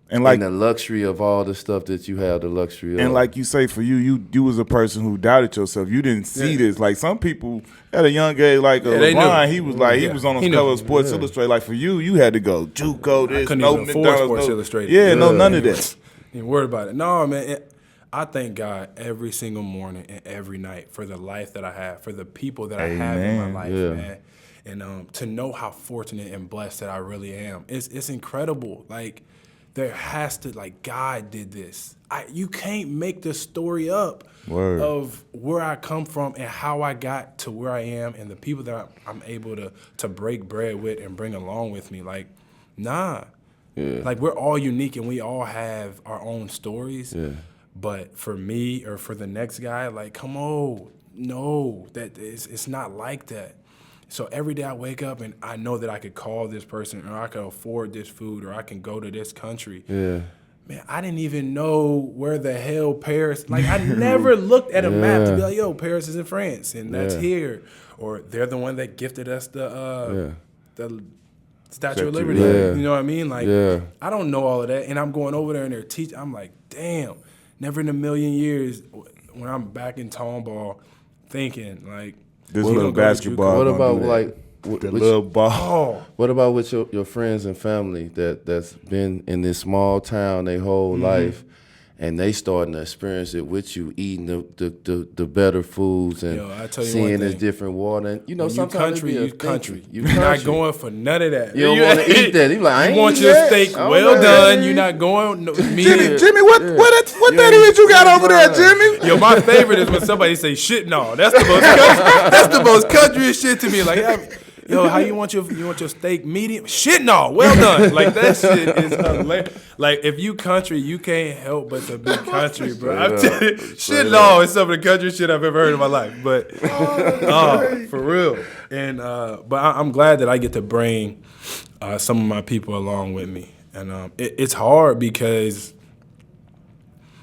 And like the luxury of all the stuff that you have, the luxury of. And like you say, for you was a person who doubted yourself. You didn't see this. Like some people at a young age, like LeBron, he was like he was on the cover of Sports Illustrated. Like for you had to go JUCO, this, couldn't no even afford McDonald's, Sports no, Illustrated. Yeah, no, none of that. Ain't worried about it. No, man. I thank God every single morning and every night for the life that I have, for the people that I have in my life, man. And to know how fortunate and blessed that I really am, it's incredible. Like, there has to, like, God did this. You can't make the story up of where I come from and how I got to where I am and the people that I'm able to break bread with and bring along with me. Like, nah. Yeah. Like, we're all unique and we all have our own stories. Yeah. But for me or for the next guy, like, come on, no, it's not like that. So every day I wake up and I know that I could call this person or I can afford this food or I can go to this country. Yeah. Man, I didn't even know where the hell Paris, like I never looked at a map to be like, yo, Paris is in France and that's here. Or they're the one that gifted us the Statue of Liberty. You know what I mean? Like, I don't know all of that. And I'm going over there and they're teaching. I'm like, damn, never in a million years when I'm back in Tomball thinking, like, this little basketball. What about like the little ball? What about with your friends and family that's been in this small town their whole life, and they starting to experience it with you, eating the better foods and seeing this different water. And, you know, sometimes you country. You're not going for none of that. You don't want to eat that. You like, I ain't want your steak well done. You're not going. No, Jimmy, what that is you got over there, Jimmy? Yo, my favorite is when somebody say shit. No, that's the most countryest shit to me. Like, yo, how you want your steak medium? Shit, no, well done. Like, that shit is hilarious. Like, if you country, you can't help but to be country, bro. I'm telling you, shit, no, it's some of the country shit I've ever heard in my life. But for real. And but I'm glad that I get to bring some of my people along with me. And it's hard because,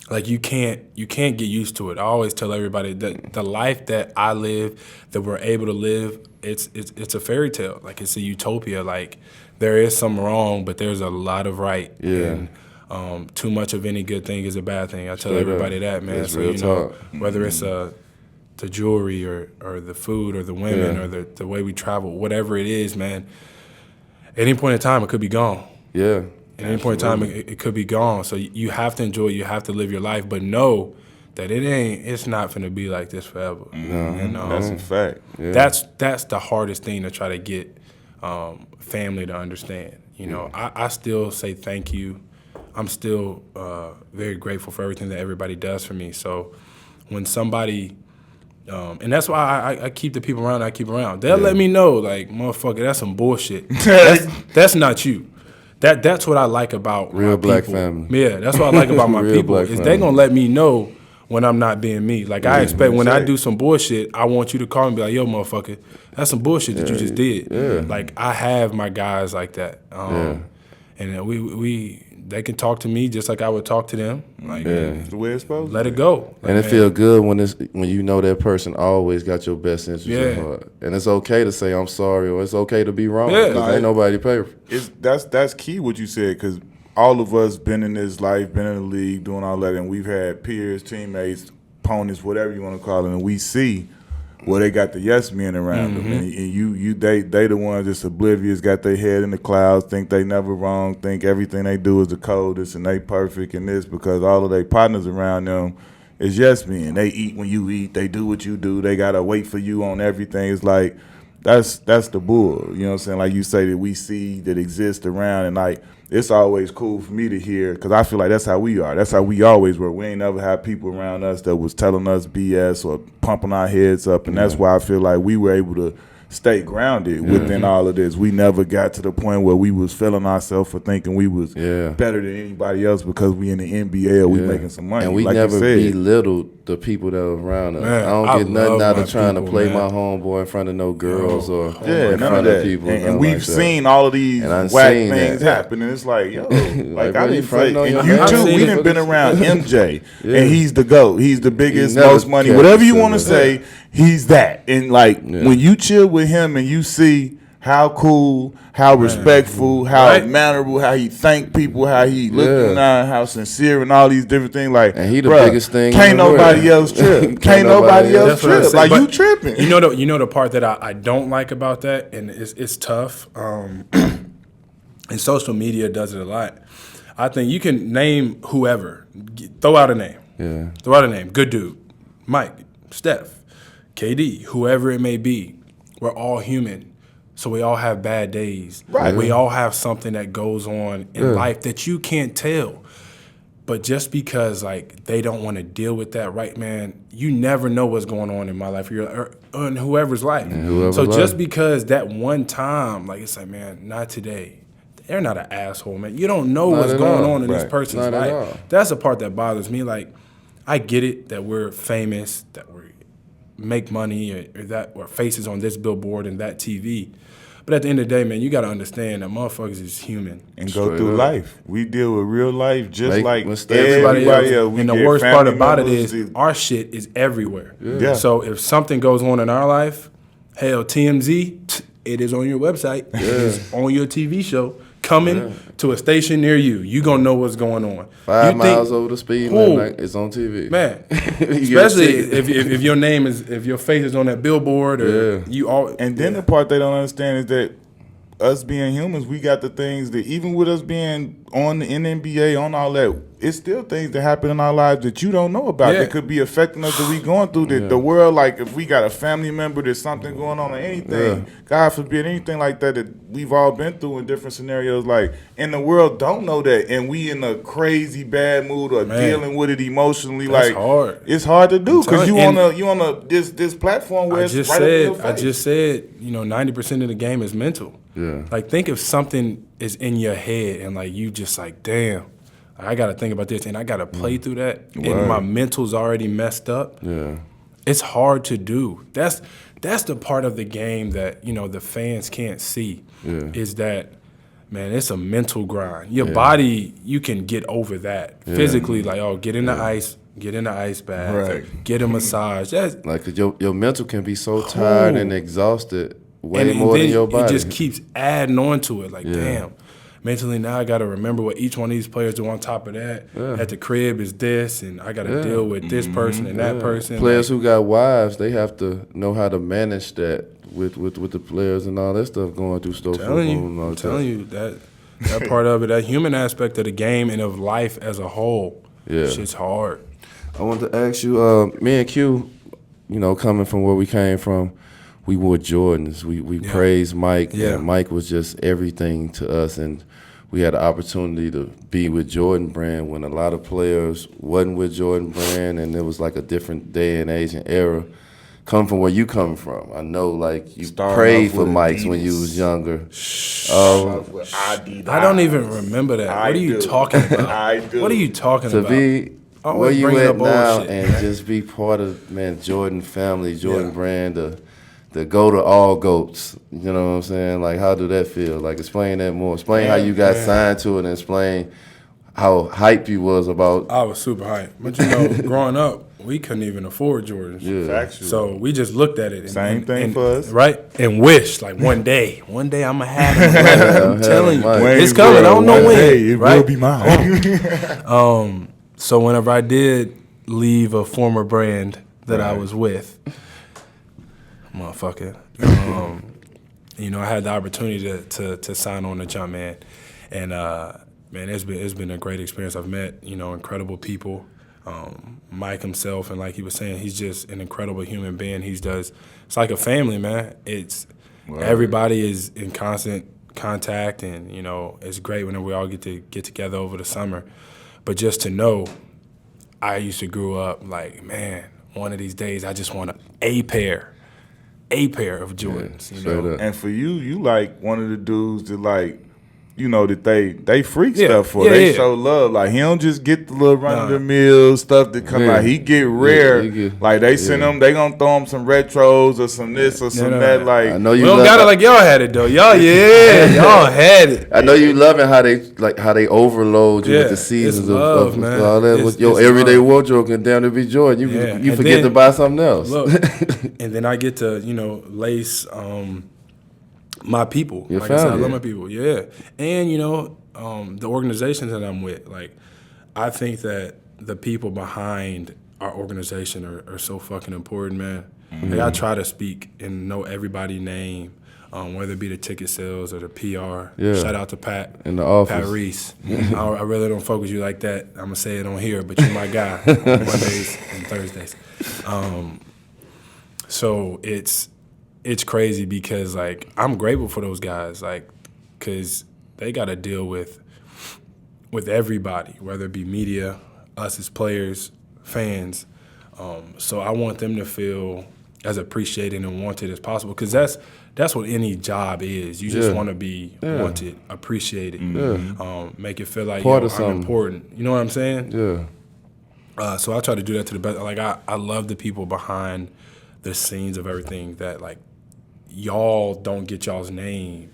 like, you can't get used to it. I always tell everybody that the life that I live, that we're able to live, it's a fairy tale. Like, it's a utopia. Like, there is some wrong, but there's a lot of right. Yeah. And too much of any good thing is a bad thing. I tell everybody that, man. It's so real talk. Whether it's the jewelry or the food or the women or the way we travel, whatever it is, man. At any point in time, it could be gone. Yeah. At any point in time, it could be gone. So you have to enjoy it. You have to live your life, but know that it's not going to be like this forever. And, that's a fact. Yeah. That's the hardest thing to try to get family to understand. You know, I still say thank you. I'm still very grateful for everything that everybody does for me. So when somebody, and that's why I keep the people around I keep around. They'll let me know, like, motherfucker, that's some bullshit. That's not you. That's what I like about real my black people. family. Yeah, that's what I like about my people is they gonna let me know when I'm not being me. Like, I expect when I do some bullshit, I want you to call me and be like, yo, motherfucker, that's some bullshit that you just did. Yeah. Like, I have my guys like that. And they can talk to me just like I would talk to them. Like, it's the way it's supposed to let it go. Like, and it feels good when you know that person always got your best interest at heart. And it's okay to say I'm sorry, or it's okay to be wrong. Because ain't nobody perfect. That's key what you said, because all of us been in this life, been in the league, doing all that, and we've had peers, teammates, opponents, whatever you want to call it, and we see where they got the yes men around them, and they the ones that's oblivious, got their head in the clouds, think they never wrong, think everything they do is the coldest and they perfect in this, because all of their partners around them is yes men. They eat when you eat, they do what you do, they gotta wait for you on everything. It's like that's the bull, you know what I'm saying? Like you say, that we see that exist around, and like it's always cool for me to hear, because I feel like that's how we are. That's how we always were. We ain't never had people around us that was telling us BS or pumping our heads up, and that's why I feel like we were able to stay grounded within all of this. We never got to the point where we was feeling ourselves for thinking we was better than anybody else because we in the NBA or we making some money. And we like never belittled the people that were around us. Man, I don't get nothing out of trying to play man. my homeboy in front of no girls or in none front of of that. people. And we've seen all of these whack things happen, and it's like, yo, like I didn't say. And you too, we done been around MJ, and he's the GOAT. He's the biggest, most money, whatever you want to say. He's that. And like when you chill with him and you see how cool, how respectful, how mannerable, how he thank people, how he looking at, how sincere, and all these different things. Like, and he the biggest thing. Can't nobody else trip. Can't nobody else trip. Like, you tripping. You know the part that I don't like about that, and it's tough. And social media does it a lot. I think you can name whoever, throw out a name. Yeah. Throw out a name. Good dude, Mike, Steph, KD, whoever it may be. We're all human. So we all have bad days. Right. We all have something that goes on in life that you can't tell. But just because like they don't want to deal with that, right, man, you never know what's going on in my life or in whoever's life. So just because that one time, like it's like, man, not today. They're not an asshole, man. You don't know what's going on in this person's life. That's the part that bothers me. Like, I get it that we're famous, that we make money, or that our faces on this billboard and that TV. But at the end of the day, man, you got to understand that motherfuckers is human. And go through life. We deal with real life just like everybody else. And the worst part about it is our shit is everywhere. Yeah. So if something goes on in our life, hell, TMZ, it is on your website. It is on your TV show. Coming to a station near you, you gonna know what's going on. 5 miles over the speed limit, it's on TV, man. Especially if your name is, if your face is on that billboard, or you all. And then the part they don't understand is that us being humans, we got the things that even with us being on the NBA, on all that, it's still things that happen in our lives that you don't know about that could be affecting us that we going through. That the world, like if we got a family member, there's something going on or anything, God forbid, anything like that we've all been through in different scenarios. Like, and the world don't know that, and we in a crazy bad mood or dealing with it emotionally. That's like hard. It's hard to do because you on this platform where I just said, 90% of the game is mental. Yeah. Like, think if something is in your head and like you just like, damn, I got to think about this and I got to play through that, and my mental's already messed up. Yeah. It's hard to do. That's the part of the game that, the fans can't see. Is that, man, it's a mental grind. Your body, you can get over that. Physically, like, get in the ice, get in the ice bath, get a massage. That's like, 'cause your mental can be so tired and exhausted way and more than your body. It just keeps adding on to it. Like, damn. Mentally now I got to remember what each one of these players do on top of that. At the crib is this, and I got to deal with this person and that person. Players who got wives, they have to know how to manage that with the players and all that stuff going through stuff. I'm telling you that part of it, that human aspect of the game and of life as a whole, shit's hard. I wanted to ask you, me and Q, coming from where we came from, we wore Jordans. We praised Mike. Yeah. And Mike was just everything to us, and we had the opportunity to be with Jordan Brand when a lot of players wasn't with Jordan Brand, and it was like a different day and age and era. Come from where you come from. I know, like, you prayed for Mike's when you was younger. I don't even remember that. What are you talking about? I do. What are you talking about? To be where you at now and just be part of, Jordan family, Jordan Brand, the go to all goats. You know what I'm saying? Like, how do that feel? Like, explain that more. Explain how you got signed to it, and explain how hype you was about. I was super hype. But, growing up, we couldn't even afford Jordans. Yeah. So we just looked at it. Same thing for us. Right? And wished, like, one day I'm going to have it. I'm telling you. It's coming. I don't know when. It will be mine. So whenever I did leave a former brand that I was with, motherfucker, I had the opportunity to sign on to jump, man. And, man, it's been a great experience. I've met, incredible people. Mike himself, and like he was saying, he's just an incredible human being. It's like a family, man. Everybody is in constant contact, and it's great whenever we all get together over the summer. But just to know, I used to grow up like, man, one of these days I just want a pair of Jordans. And for you like one of the dudes that like, that they freak stuff for. They show love. Like, he don't just get the little run-of-the-mill stuff that come out. He get rare. Like, they send him, they gonna throw him some retros or some this or some that. Like, I know you we don't got it like y'all had it, though. Y'all had it. I know you loving how they overload you with the seasons of all that. With your everyday wardrobe can damn to be Jordan. You forget to buy something else. Look, and then I get to, lace my people. Your like I said, I family. love my people. Yeah, and the organizations that I'm with. Like, I think that the people behind our organization are so fucking important, man. Like, I try to speak and know everybody's name, whether it be the ticket sales or the PR. Yeah. Shout out to Pat. In the office. Pat Reese. I really don't fuck with you like that. I'm going to say it on here, but you're my guy on Mondays and Thursdays. So it's crazy because, like, I'm grateful for those guys, like, because they got to deal with everybody, whether it be media, us as players, fans. So I want them to feel as appreciated and wanted as possible, because that's what any job is. You just want to be wanted, appreciated, make it feel like Part of I'm something. important. You know what I'm saying? Yeah. So I try to do that to the best. Like, I love the people behind the scenes of everything that, like, y'all don't get y'all's name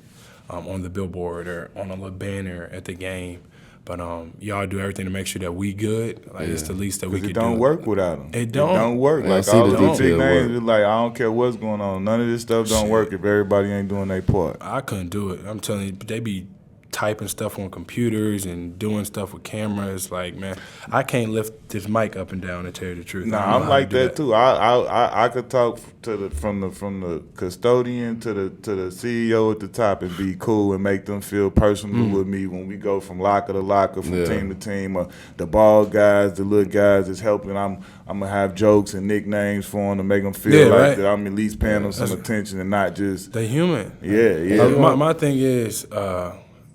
on the billboard or on a little banner at the game. But y'all do everything to make sure that we good. Like, it's the least that we could do. It don't work without them. It don't work. Man, Like, see all the those big detail names, work. it's like, I don't care what's going on. None of this stuff don't work if everybody ain't doing their part. I couldn't do it. I'm telling you, they be typing stuff on computers and doing stuff with cameras. Like, man, I can't lift this mic up and down, to tell you the truth. Nah, I don't know I'm how like to do that too. I could talk from the custodian to the CEO at the top and be cool and make them feel personal with me when we go from locker to locker, from team to team. The ball guys, the little guys is helping. I'm gonna have jokes and nicknames for them to make them feel like that I'm at least paying them some attention and not just They human. yeah. My thing is,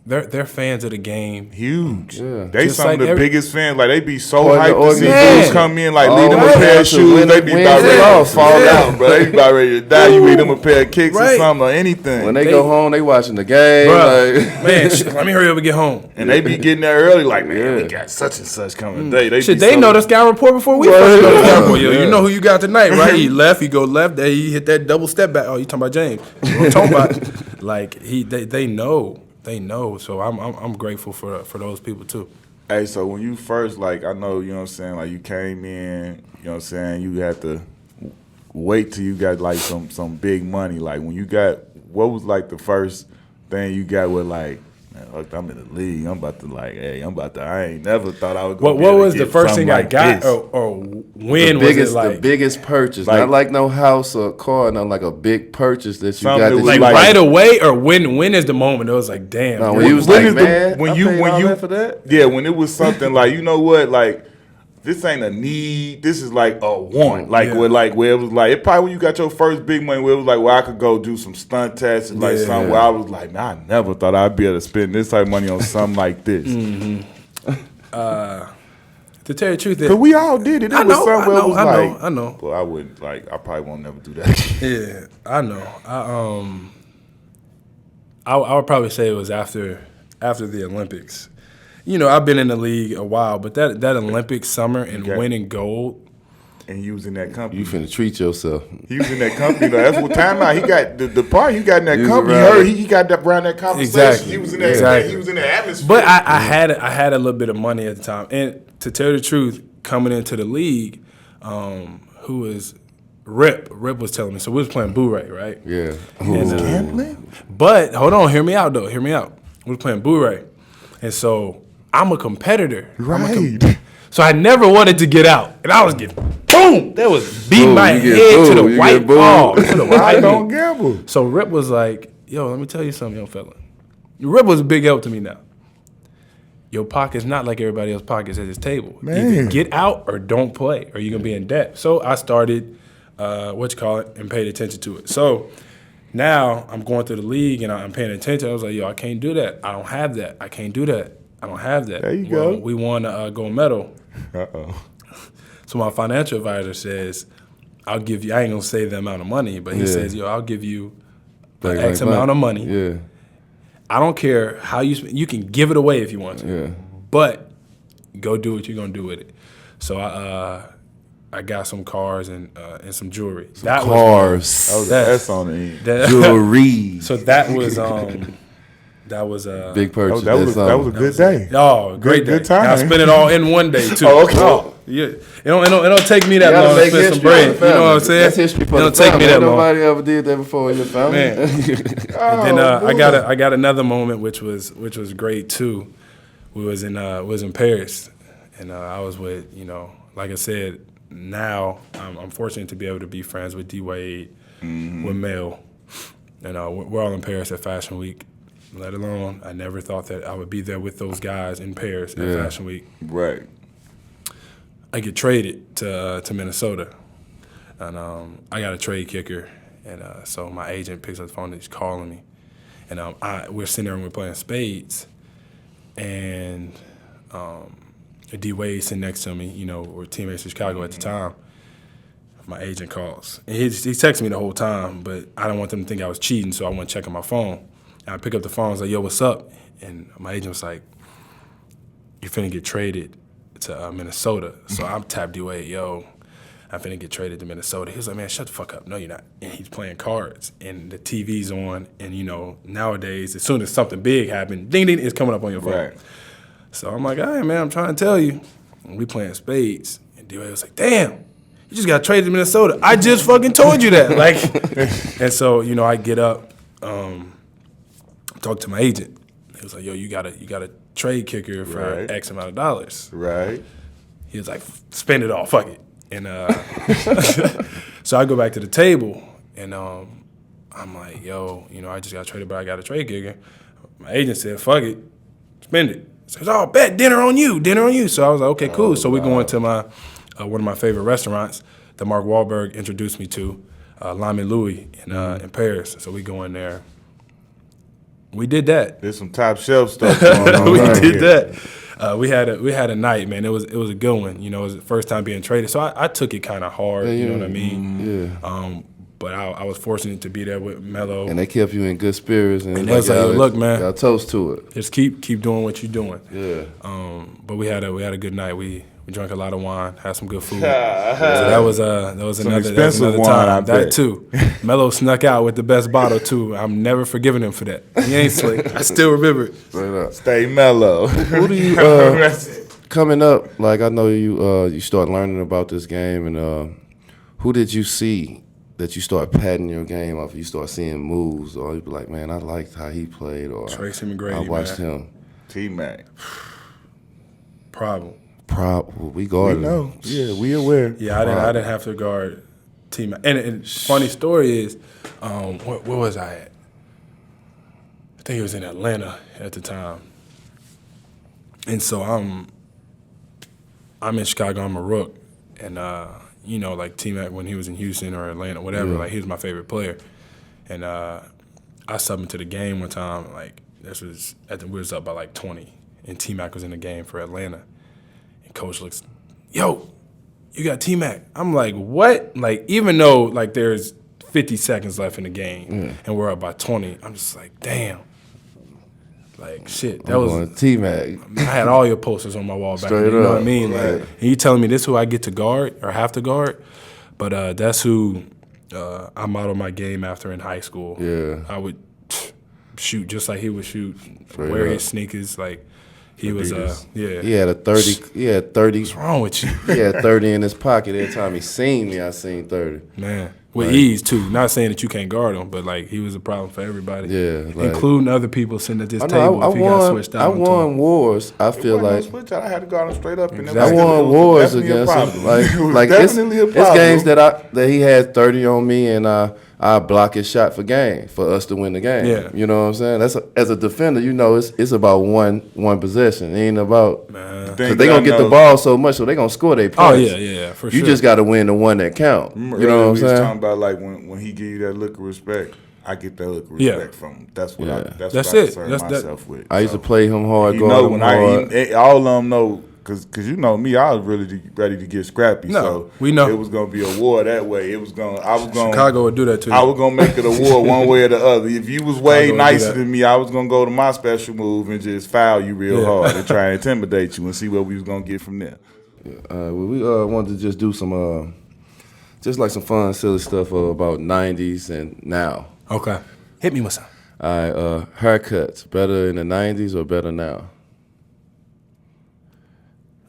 they're fans of the game. Huge. Yeah. They Just some like of the every- biggest fans. Like, they be so Or the hyped to see organization. dudes come in, like, Oh, lead them a right. pair of That's a shoes. win- They be wins about and ready to losses. fall Yeah. out, bro. They be about ready to die. You lead them a pair of kicks or Right. something or anything. When they go home, they watching the game. Bruh, Like, man, let me hurry up and get home. and they be getting there early, like, man, Yeah. we got such and such coming today. They Shit, be they so- know the scout report before we fucking know the scout report. Yo, Yeah. you know who you got tonight, right? He left, he go left, there he hit that double step back. Oh, you talking about James? What I'm talking about. Like, they know. They know. So I'm grateful for those people too. Hey, so when you first, like, I know, you know what I'm saying, like, you came in, you know what I'm saying, you had to wait till you got, like, some big money. Like, when you got, what was, like, the first thing you got with, like, man, look, I'm in the league. I'm about to, like, hey, I ain't never thought I was going to What was the first thing I got, or when was it like? the biggest purchase, Like- not like no house or car, not like a big purchase that you Something got. that That was you Like, like- right away, or when is the moment? It was like, damn. No, dude. when you was When like, is the- man, when I you- paid when all you- that for that. Yeah, when it was something like, you know what, like, this ain't a need. This is like a want. Like, Yeah. where it was like, it probably when you got your first big money, where it was like, well, I could go do some stunt tests and like Yeah. something where I was like, man, I never thought I'd be able to spend this type of money on something like this. To tell you the truth, But we all did it. It I was know, something where it was like, I know. well, I wouldn't, like, I probably won't never do that. Yeah, I know. I would probably say it was after the Olympics. You know, I've been in the league a while, but that Olympic summer and Okay. winning gold. And he was in that company. You finna treat yourself. He was in that company, though. That's what time out. He got the part he got in that He was company. around Heard it. he got that around that conversation. Exactly. He was in that. Exactly. He was in that atmosphere. But I had a little bit of money at the time, and to tell you the truth, coming into the league, who was Rip was telling me. So we was playing Boo-Ray, right? Yeah. gambling. But hold on, hear me out though. Hear me out. We was playing Boo-Ray, and so I'm a competitor. Right. So I never wanted to get out, and I was getting boom. That was beating Boom, my you get head to booed, the you white get booed. ball. To the I white don't ball. gamble. So Rip was like, "Yo, let me tell you something, young fella. Rip was a big help to me now. Your pocket's not like everybody else's pockets at this table. Either Man. get out or don't play, or you're gonna be in debt." So I started, and paid attention to it. So now I'm going through the league and I'm paying attention. I was like, "Yo, I can't do that. I don't have that. I can't do that. I don't have that." There you Well, go. We won a gold medal. Uh-oh. So my financial advisor says, "I'll give you." I ain't gonna say the amount of money, but he Yeah. says, "Yo, I'll give you Like, X like, amount like, of money. Yeah. I don't care how you spend. You can give it away if you want to, Yeah. but go do what you're gonna do with it." So I got some cars and some jewelry. Cars. That was That- that's on the end. Jewelry. So that was Big purchase. That was a good day. Oh, great Good day. time. I spent it all in one day too. Oh, okay. Yeah, it don't take me that gotta long to make spend some history bread. for the You know what I'm family. saying? That's history for it the don't take me family. that long. Nobody ever did that before in your family. Man. And then I got another moment which was great too. We was in Paris, and I was with, like I said, now I'm fortunate to be able to be friends with D-Wade, with Mel, and we're all in Paris at Fashion Week. Let alone, I never thought that I would be there with those guys in Paris at Fashion Week. Right. I get traded to Minnesota, and I got a trade kicker, and so my agent picks up the phone and he's calling me, and we're sitting there and we're playing spades, and D-Wade sitting next to me, we're teammates in Chicago at the time. My agent calls, and he texted me the whole time, but I don't want them to think I was cheating, so I went checking my phone. And I pick up the phone, I was like, yo, what's up? And my agent was like, you're finna get traded to Minnesota. So I'm tapped D-Wade, yo, I'm finna get traded to Minnesota. He was like, man, shut the fuck up. No, you're not. And he's playing cards, and the TV's on, and nowadays, as soon as something big happens, ding, ding, it's coming up on your phone. Right. So I'm like, all right, man, I'm trying to tell you. And we playing spades. And D-Wade was like, damn, you just got traded to Minnesota. I just fucking told you that. And so, I get up, talk to my agent. He was like, yo, you got a trade kicker for X amount of dollars. Right. He was like, spend it all, fuck it. And so I go back to the table, and I'm like, yo, I just got traded, but I got a trade kicker. My agent said, fuck it, spend it. So he was, oh, bet, dinner on you. So I was like, okay, cool. So we go into my one of my favorite restaurants that Mark Wahlberg introduced me to, Lame Louis in Paris. So we go in there. We did that. There's some top shelf stuff going on. We did that. We had a night, man. It was a good one. It was the first time being traded, so I took it kind of hard. You know what I mean? Yeah. But I was fortunate to be there with Melo. And they kept you in good spirits. And they was like, yo, look, man, got toast to it. Just keep doing what you're doing. Yeah. But we had a good night. We drank a lot of wine, had some good food. So that was another time. That too. Melo snuck out with the best bottle too. I'm never forgiving him for that. He ain't slick. I still remember it. Straight up. Stay mellow. Who do you coming up? Like I know you start learning about this game, and who did you see that you start patting your game off? You start seeing moves, or you be like, man, I liked how he played, or Tracy McGrady. I watched him. TMAC. Problem. We guarded. We know. Yeah, we aware. Yeah, I didn't have to guard TMAC. And funny story is, where was I at? I think it was in Atlanta at the time. And so I'm in Chicago. I'm a rook, and like T-Mac when he was in Houston or Atlanta, whatever. Like he was my favorite player, and I subbed into the game one time. Like we was up by like 20, and T-Mac was in the game for Atlanta. And coach looks, yo, you got T-Mac. I'm like, what? Like even though like there's 50 seconds left in the game and we're up by 20, I'm just like, damn. Like shit, that was T-Mac. I had all your posters on my wall back then. You know what I mean? Like, and you telling me this is who I get to guard or have to guard, but that's who I modeled my game after in high school. Yeah, I would shoot just like he would shoot. Wear his sneakers like he was. Yeah, he had a 30. He had 30. What's wrong with you? He had 30 in his pocket every time he seen me. I seen 30. Man. With ease too. Not saying that you can't guard him, but like he was a problem for everybody. Yeah, like, including other people sitting at this table. If he got switched out. I won wars. I feel like switch out. I had to guard him straight up. Exactly. I won wars against him. Like definitely a problem. It's games that he had 30 on me, and I block his shot for game for us to win the game. Yeah. You know what I'm saying? That's as a defender, it's about one possession. It ain't about because they gonna get the ball so much, so they gonna score their points. Oh yeah, for sure. You just got to win the one that count. You know what I'm saying? Talking about like when he give you that look of respect, I get that look of respect from him. That's what I concern myself with. I used to play him hard. You know when all of them know. Cause you know me, I was really ready to get scrappy. No, so we know it was gonna be a war that way. I was gonna Chicago would do that too. I was gonna make it a war one way or the other. If you was way nicer than me, I was gonna go to my special move and just foul you real hard and try and intimidate you and see what we was gonna get from there. We wanted to just do some just like some fun, silly stuff about 90s and now. Okay, hit me with some. All right, haircuts better in the 90s or better now?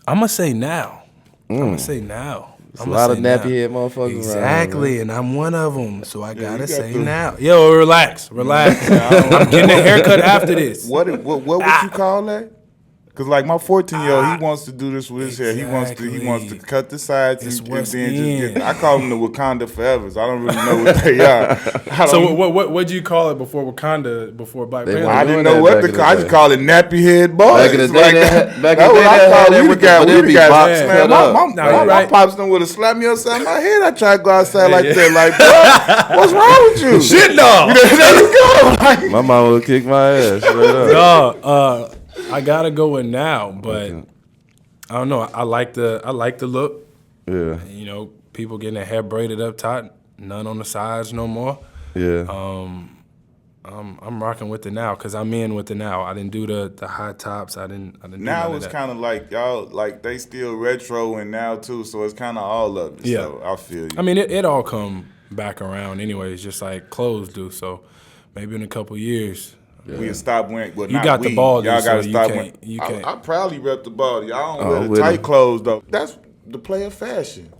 I'm gonna say now. I'm gonna say now. There's a lot of nappy head motherfuckers Exactly, around, and I'm one of them, so I gotta you got say to- now. Yo, relax. I'm getting a haircut after this. What would you call that? Because like my 14-year-old, he wants to do this with his hair. He wants to cut the sides It's and what's then just in. get. I call them the Wakanda Forevers. I don't really know what they are. So what'd you call it before Wakanda, before Black Panther? I doing didn't know that what back to in the call. I day. just call it nappy head boys. Back in the day, Like back in that's the what day, I they call had that it. with the- but it'd be box Man, cut up. my pops done would have slapped me upside my head. I tried to go outside like that. Like, bro, what's wrong with you? Shit, dog. There you go. Like, My mom would kick my ass straight up. Dog, I gotta go with now, but I don't know. I like the look. Yeah, You know, people getting their hair braided up tight, none on the sides no more. yeah. I'm rocking with the now because I'm in with the now. I didn't do the high tops. I didn't. Do now none of it's that. kind of like y'all, like they still retro and now too, so it's kind of all of it. Yeah. So I feel you. I mean, it all come back around anyways, just like clothes do. So maybe in a couple years. We'll stop wearing. Well, You not got the we. ball, Y'all so gotta you stop can't- wearing. you can't. I proudly rep the ball. Y'all don't Oh, wear the with tight it. clothes though. That's the play of fashion.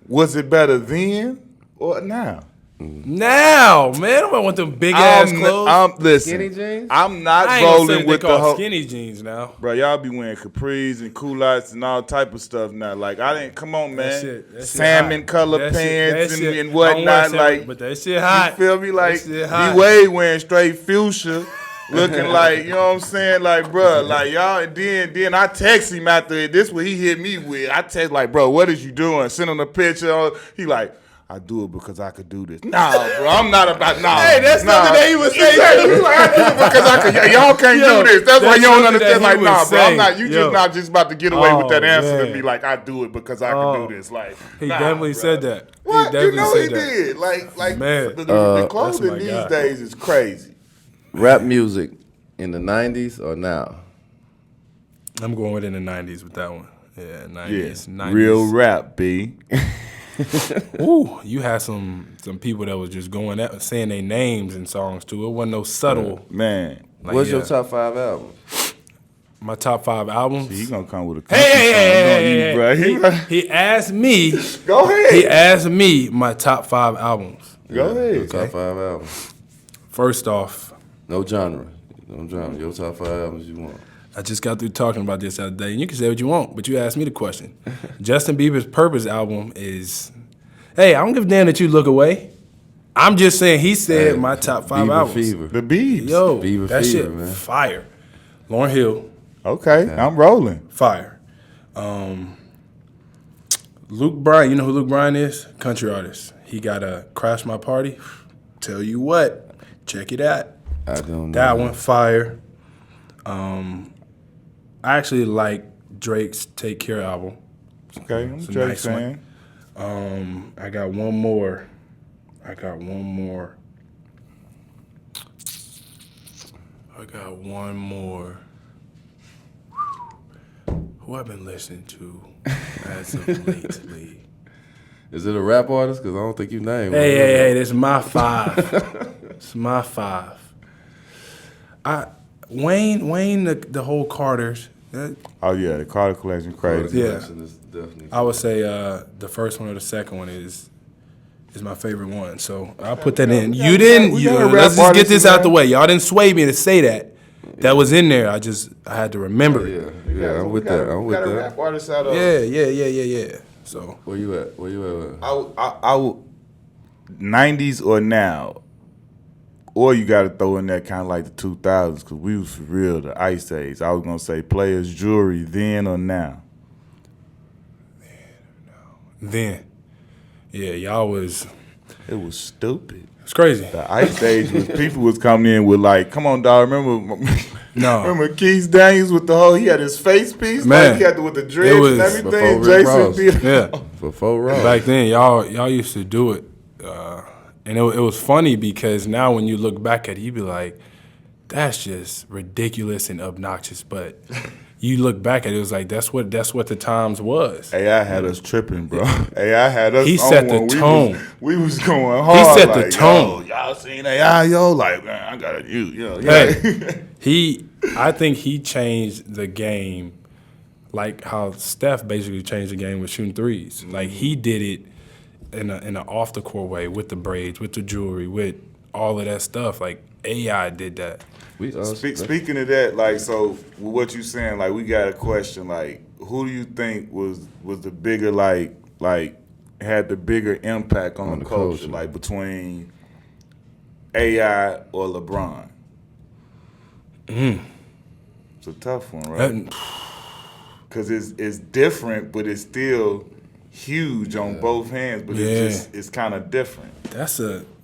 Was it better then or now? Now, man, I want them big ass clothes. Listen, Skinny jeans? I'm not I ain't gonna say rolling they with the call whole. skinny jeans now. Bro, y'all be wearing capris and culottes and all type of stuff now. Like I didn't. Come on, man. That shit Salmon hot. color That pants shit- and I don't wear whatnot. salmon, Like but that shit hot. you feel me? Like That shit hot. D-Wade wearing straight fuchsia, looking like, you know what I'm saying? Like, bro, like y'all, and then I text him after it. This what he hit me with. I text like, bro, what is you doing? Send him a picture. He like, I do it because I could do this. Nah, bro, I'm not about, nah. Hey, that's nah. something that he was saying. Exactly. He like, I do it because I could. Y'all can't Yo, do this. That's why that's you don't something that understand. he Like, was nah, bro, I'm saying. not. You Yo. just not just about to get away with that Oh, answer to man. be like, I do it because I Oh. can do this. Like, He nah, definitely bro. said that. What? He definitely You know said he that. did. Like Man. the That's clothing my these guy. days is crazy. Rap music in the 90s or now? I'm going within the 90s with that one. Yeah, 90s. 90s. Real rap, B. Ooh, you had some people that was just going out saying their names in songs too. It wasn't no subtle. Man, Like, What's your yeah. top 5 albums? My top 5 albums. he gonna come with a country Hey, song on you, bro. He asked me. Go ahead. He asked me my top 5 albums. Go Your ahead. top 5 albums. First off, No genre. No genre. Your top 5 albums you want. I just got through talking about this the other day, and you can say what you want, but you asked me the question. Justin Bieber's Purpose album is, hey, I don't give a damn that you look away. I'm just saying he said my top 5 Bieber albums. Fever. The Beebs. Yo, Bieber that Fever, shit man. fire. Lauryn Hill, Okay, I'm rolling. fire. Luke Bryan, you know who Luke Bryan is? Country artist. He got a Crash My Party. Tell you what, check it out. I don't know. That one, fire. I actually like Drake's Take Care album. Okay, I'm a a Drake nice fan. I got one more. Who I've been listening to as of lately? Is it a rap artist? Because I don't think you named one. Hey, this is my 5. It's my 5. Wayne, the whole Carters. Oh yeah, the Carter collection crazy. Yeah. Collection is definitely. I would say the first one or the second one is my favorite one. So I'll put that in. You didn't. we got a rap Let's just get artist this in out there. the way. Y'all didn't sway me to say that. That was in there. I had to remember it. Yeah, I'm with that. I'm with got a that. rap artist out of. Yeah. So Where you at? I would 90s or now, or you got to throw in that kind of like the 2000s because we was for real the Ice Age. I was gonna say Players Jewelry then or now. then, yeah, y'all was. It was stupid. It's crazy. The Ice Age was people was coming in with like, come on, dog. Remember? No. Remember Keith Daniels with the whole? He had his face piece. Man. Like he had with the dreads was and everything. before Rick Ross. Jason. Yeah. Before Ross. Back then, y'all used to do it, and it was funny because now when you look back at it, you be like, "That's just ridiculous and obnoxious." But you look back at it, it was like that's what the times was. AI had us tripping, bro. AI had us. He on set the one. tone. We was going hard. set the like, tone. Yo, y'all seen AI, yo? Like, man, I gotta you know. Hey, I think he changed the game like how Steph basically changed the game with shooting threes. Like he did it in an off the court way with the braids, with the jewelry, with all of that stuff. Like AI did that. Speaking of that, like, so what you saying? Like, we got a question. Like, who do you think was the bigger like had the bigger impact on the culture, like between AI or LeBron? It's a tough one, right? Because it's different, but it's still huge on both hands. But it's kind of different.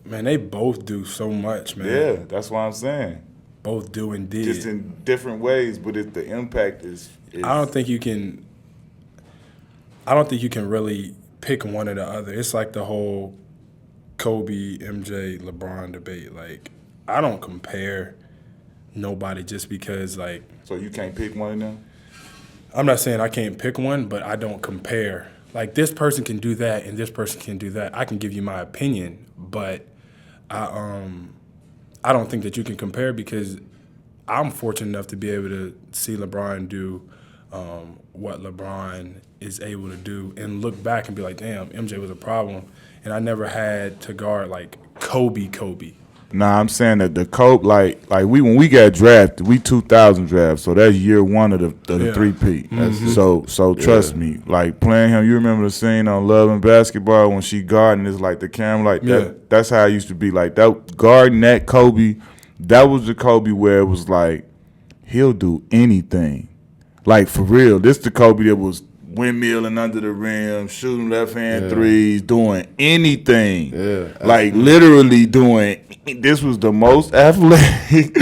Man, they both do so much, man. Yeah, that's what I'm saying. Both do and did. Just in different ways, but the impact is. I don't think you can really pick one or the other. It's like the whole Kobe, MJ, LeBron debate. Like, I don't compare nobody just because, like. So you can't pick one of them? I'm not saying I can't pick one, but I don't compare. Like, this person can do that and this person can do that. I can give you my opinion, but I don't think that you can compare because I'm fortunate enough to be able to see LeBron do what LeBron is able to do and look back and be like, damn, MJ was a problem. And I never had to guard like Kobe. Nah, I'm saying that the Kobe, like when we got drafted, we 2000 draft, so that's year one of the 3P. So trust me, like playing him. You remember the scene on Love and Basketball when she guarding is like the camera, like that. That's how I used to be. Like that guarding that Kobe, that was the Kobe where it was like he'll do anything. Like for real, this the Kobe that was windmilling under the rim, shooting left hand threes, doing anything. Yeah, like literally doing. This was the most athletic.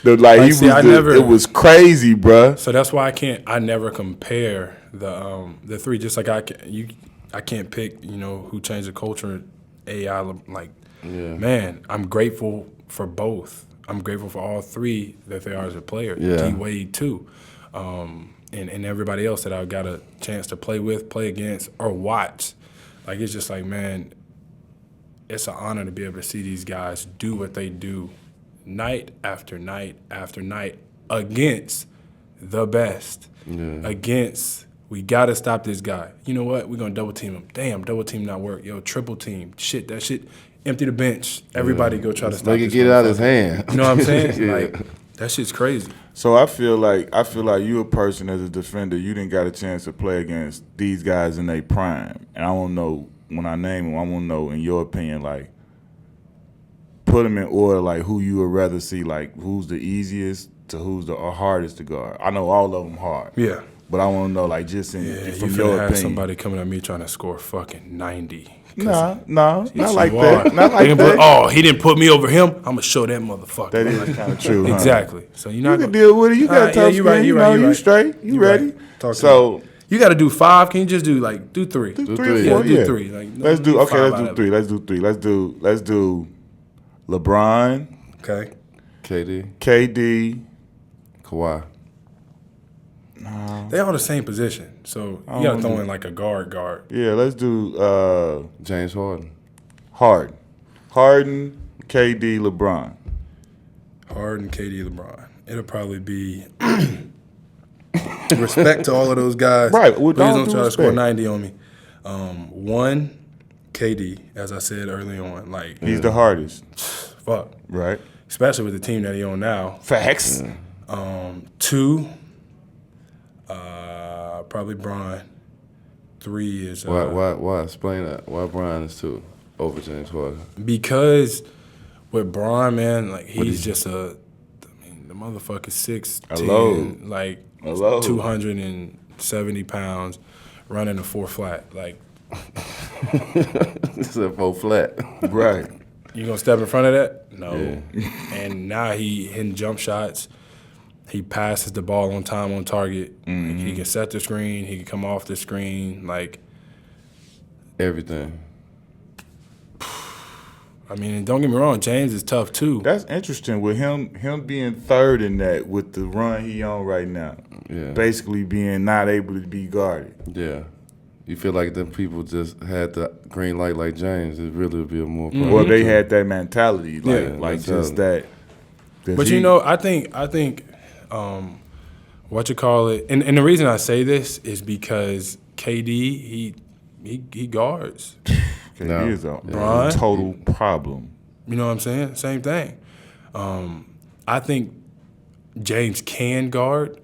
It was crazy, bruh. So that's why I never compare the three. Just like I can't pick who changed the culture. AI, like man, I'm grateful for both. I'm grateful for all three that they are as a player. D-Wade too. And everybody else that I got a chance to play with, play against, or watch. Like, it's just like, man, it's an honor to be able to see these guys do what they do night after night after night against the best. Against, we got to stop this guy. You know what? We're going to double team him. Damn, double team not work. Yo, triple team. Shit, that shit. Empty the bench. Everybody go try to stop this. Get it out of his hand. You know what I'm saying? Like, that shit's crazy. So I feel like you a person as a defender, you didn't got a chance to play against these guys in their prime. And I want to know, when I name them, I want to know, in your opinion, like, put them in order, like, who you would rather see, like, who's the easiest to who's the hardest to guard. I know all of them hard. Yeah. But I want to know, like, just from your opinion. Have somebody coming at me trying to score fucking 90. No, not like that. Not like that. Oh, he didn't put me over him. I'm gonna show that motherfucker. That is kind of true. Huh? Exactly. So you can deal with it. You got a tough skin. You right. You straight. You ready? Right. So you got to do 5. Can you just do three? Do 3 or 4. Do 3. Like, let's do 3. Let's do LeBron. Okay. KD. Kawhi. They all the same position, so you got to throw in like a guard. Yeah, let's do James Harden. Harden, KD, LeBron. Harden, KD, LeBron. It'll probably be respect to all of those guys. Right. Please don't try to score 90 on me. 1, KD, as I said early on. Like he's the hardest. Fuck. Right. Especially with the team that he on now. Facts. 2, probably Bron. 3 is why? Explain that. Why Bron is 2 over James Harden? Because with Bron, man, like he's just the motherfucker's 6'10", like 270 pounds, running a 4 flat. Like it's a 4 flat. Right. You gonna step in front of that? No. Yeah. And now he hitting jump shots. He passes the ball on time, on target. Mm-hmm. He can set the screen. He can come off the screen. Like everything. I mean, don't get me wrong. James is tough too. That's interesting with him being third in that with the run he on right now. Yeah. Basically being not able to be guarded. Yeah. You feel like them people just had the green light like James, it really would be a more problem. Well, they had that mentality, like just that. But I think And the reason I say this is because KD, he guards. Okay, No. he is a Bron? total problem. You know what I'm saying? Same thing. I think James can guard.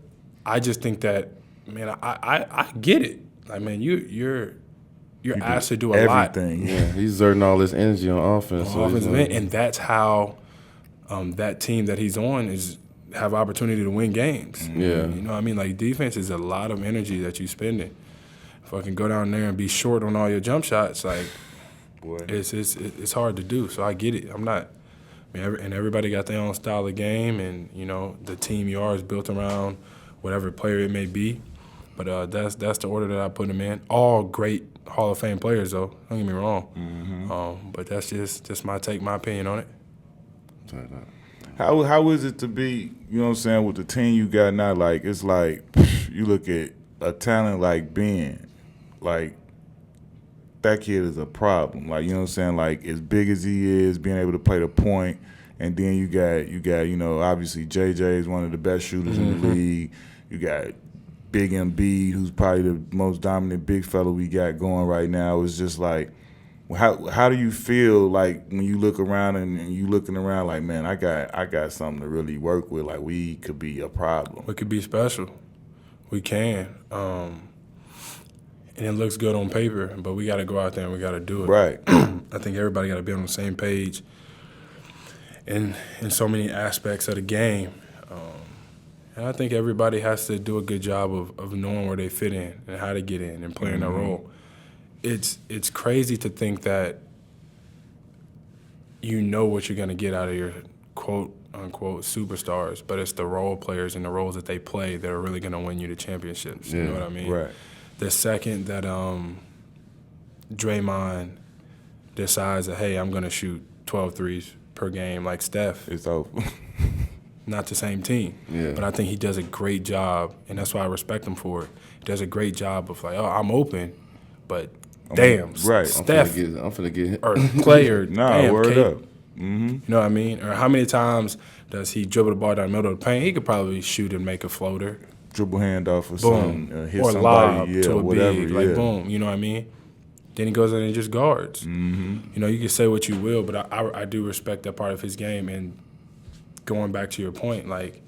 I just think that, man, I get it. Like, man, you're asked to do a lot. Everything. Yeah, he's exerting all this energy on offense. So Offensive end, and that's how that team that he's on have opportunity to win games. Yeah. You know what I mean? Like, defense is a lot of energy that you're spending. If I can go down there and be short on all your jump shots, like, Boy. it's hard to do. So I get it. And everybody got their own style of game, and, you know, the team you are is built around whatever player it may be. But that's the order that I put them in. All great Hall of Fame players, though. Don't get me wrong. Mm-hmm. But that's just my opinion on it. How is it to be, you know what I'm saying, with the team you got now? Like, it's like, you look at a talent like Ben, like, that kid is a problem. Like, you know what I'm saying? Like, as big as he is, being able to play the point, and then you got, you know, obviously JJ is one of the best shooters in the league. You got Big Embiid, who's probably the most dominant big fella we got going right now. It's just like, how do you feel like when you look around and you looking around like, man, I got something to really work with. Like, we could be a problem. We could be special. We can. And it looks good on paper, but we got to go out there and we got to do it. Right. I think everybody got to be on the same page in so many aspects of the game. And I think everybody has to do a good job of knowing where they fit in and how to get in and playing their role. It's crazy to think that you know what you're going to get out of your quote-unquote superstars, but it's the role players and the roles that they play that are really going to win you the championships. You know what I mean? Right. The second that Draymond decides that, hey, I'm going to shoot 12 threes per game like Steph, It's over. not the same team. Yeah. But I think he does a great job, and that's why I respect him for it. He does a great job of like, oh, I'm open, but damn, right. Steph I'm finna get or Clay or Nah, damn, word Kate. up. Mm-hmm. You know what I mean? Or how many times does he dribble the ball down the middle of the paint? He could probably shoot and make a floater. Dribble handoff or Boom. something. Hit Or somebody, lob yeah, to a whatever, big, yeah. like boom, you know what I mean? Then he goes in and just guards. Mm-hmm. You know, you can say what you will, but I do respect that part of his game. And going back to your point, like,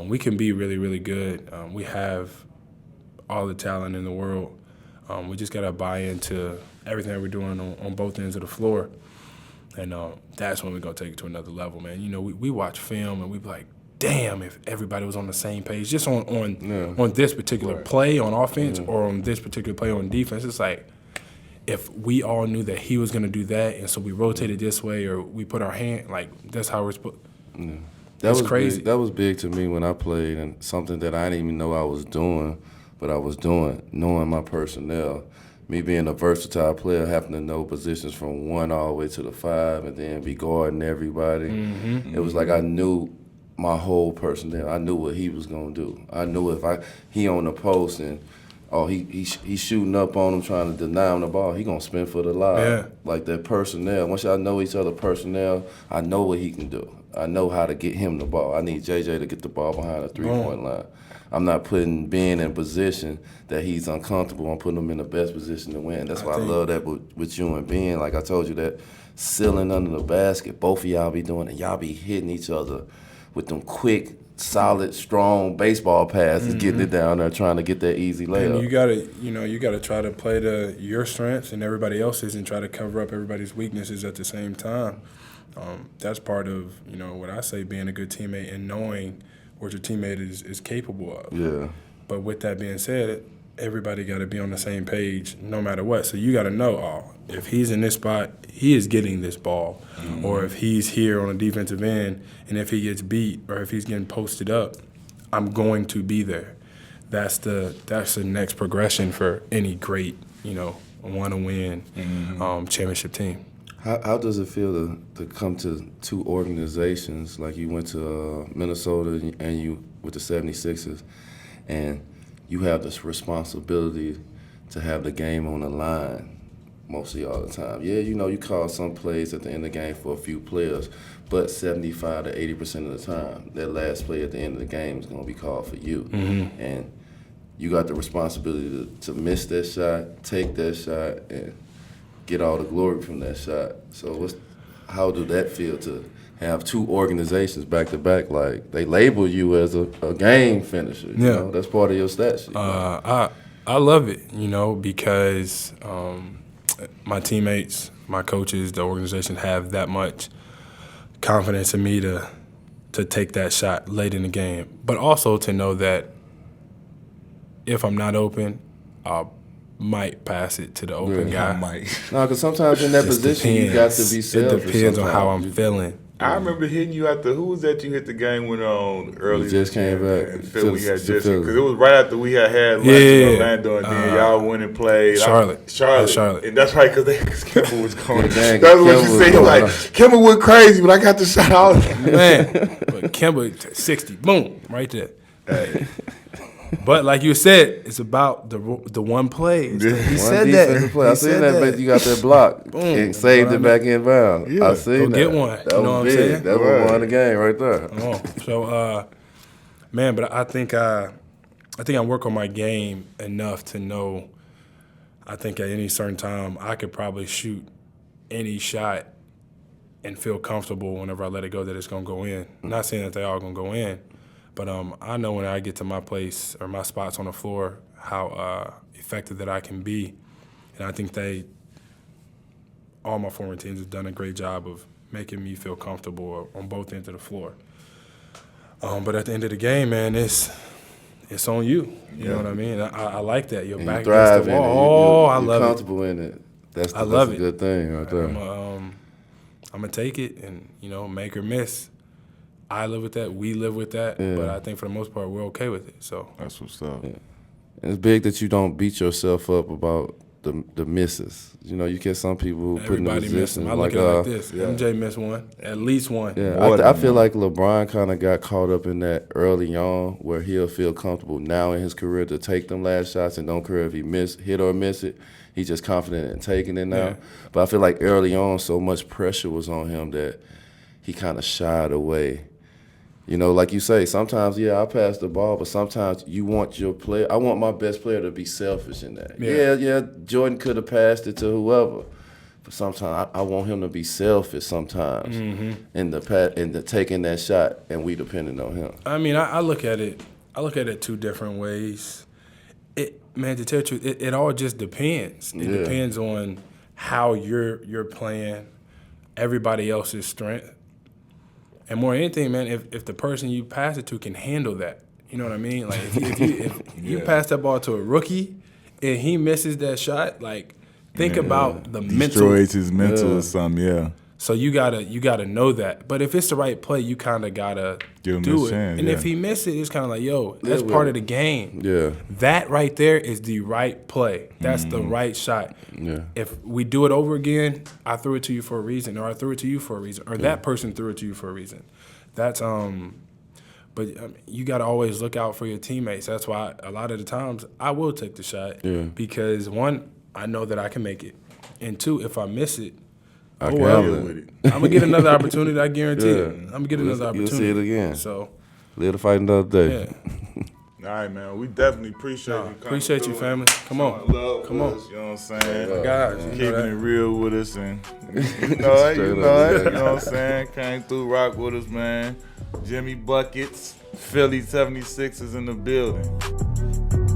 we can be really, really good. We have all the talent in the world. We just got to buy into everything that we're doing on both ends of the floor. And that's when we're going to take it to another level, man. You know, we watch film and we be like, damn, if everybody was on the same page, just on this particular play on offense or on this particular play on defense. It's like, if we all knew that he was going to do that, and so we rotated this way or we put our hand, like, that's how we're supposed to. That's crazy. Big. That was big to me when I played, and something that I didn't even know I was doing, but I was doing, knowing my personnel. Me being a versatile player, having to know positions from 1 all the way to the 5, and then be guarding everybody. It was like I knew my whole personnel. I knew what he was gonna do. I knew if he on the post and he's shooting up on him, trying to deny him the ball, he gonna spin for the lob. Yeah. Like that personnel. Once y'all know each other personnel, I know what he can do. I know how to get him the ball. I need JJ to get the ball behind the 3-point line. I'm not putting Ben in position that he's uncomfortable. I'm putting him in the best position to win. That's why I love that with you and Ben. Like I told you, that sealing under the basket, both of y'all be doing it. Y'all be hitting each other with them quick, solid, strong baseball passes, getting it down there, trying to get that easy layup. And you gotta try to play to your strengths and everybody else's, and try to cover up everybody's weaknesses at the same time. That's part of what I say, being a good teammate and knowing what your teammate is capable of. Yeah. But with that being said, everybody got to be on the same page no matter what. So you got to know, if he's in this spot, he is getting this ball. Or if he's here on the defensive end, and if he gets beat or if he's getting posted up, I'm going to be there. That's the next progression for any great, want-to-win championship team. How does it feel to come to two organizations, like you went to Minnesota and you with the 76ers, and you have this responsibility to have the game on the line, mostly all the time. Yeah, you know, you call some plays at the end of the game for a few players, but 75 to 80% of the time, that last play at the end of the game is going to be called for you. And you got the responsibility to miss that shot, take that shot, and get all the glory from that shot. So how do that feel to have two organizations back to back? Like, they label you as a game finisher. You know? That's part of your stat sheet. I love it, you know, because my teammates, my coaches, the organization have that much confidence in me to take that shot late in the game, but also to know that if I'm not open, I might pass it to the open guy. No, because sometimes in that position, you got to be selfish. It depends on how I'm feeling. I remember hitting you at who was that you hit the game winner on early? We just came back. And Philly, we had just, because it was right after we had lunch in Orlando, and then y'all went and played. Charlotte. And that's right, because Kimber was going. That's what you said. Like, Kimber went crazy, but I got the shot out. Man, but Kimber 60, boom, right there. Hey. But like you said, it's about the one play. He said that. Play. I seen that, but you got that block and saved it back in bounds. Yeah. I seen that. Get one. That was what I'm saying? That was won the game right there. So, man, but I think I work on my game enough to know. I think at any certain time I could probably shoot any shot and feel comfortable whenever I let it go that it's gonna go in. I'm not saying that they all gonna go in. But I know when I get to my place or my spots on the floor how effective that I can be. And I think all my former teams have done a great job of making me feel comfortable on both ends of the floor. But at the end of the game, man, it's on you. You know what I mean? I like that. You're back against the wall. I love it. You're comfortable in it. That's a good thing right there. I'm going to take it and, you know, make or miss. I live with that. We live with that. Yeah. But I think for the most part, we're okay with it. So that's what's up. Yeah. And it's big that you don't beat yourself up about the misses. You know, you get some people who put in the position. I look at it like this. MJ missed one, at least one. Yeah, I feel like LeBron kind of got caught up in that early on where he'll feel comfortable now in his career to take them last shots and don't care if he hit or miss it. He's just confident in taking it now. Yeah. But I feel like early on so much pressure was on him that he kind of shied away. You know, like you say, sometimes, I pass the ball, but sometimes you want your player. I want my best player to be selfish in that. Yeah, Jordan could have passed it to whoever, but sometimes I want him to be selfish sometimes in the taking that shot, and we depending on him. I mean, I look at it. Two different ways. Man, to tell you the truth, it all just depends. It depends on how you're playing, everybody else's strength. And more than anything, man, if the person you pass it to can handle that, you know what I mean? Like if you pass that ball to a rookie and he misses that shot, like think about the mental. Destroys his mental or something, So you gotta know that. But if it's the right play, you kind of gotta do it. And if he misses it, it's kind of like, yo, that's part of the game. Yeah. That right there is the right play. That's the right shot. Yeah. If we do it over again, I threw it to you for a reason, or I threw it to you for a reason, or that person threw it to you for a reason. That's But you got to always look out for your teammates. That's why a lot of the times I will take the shot because, one, I know that I can make it. And two, if I miss it, I'm going to get another opportunity, I guarantee it. I'm going to get another opportunity. You'll see it again. So, live to fight another day. Yeah. All right, man. We definitely appreciate you coming. Appreciate you, family. Come on. Come on. You know what I'm saying? Guys, keeping it real with us. And you know it. You know what I'm saying? Came through, rock with us, man. Jimmy Buckets, Philly 76ers in the building.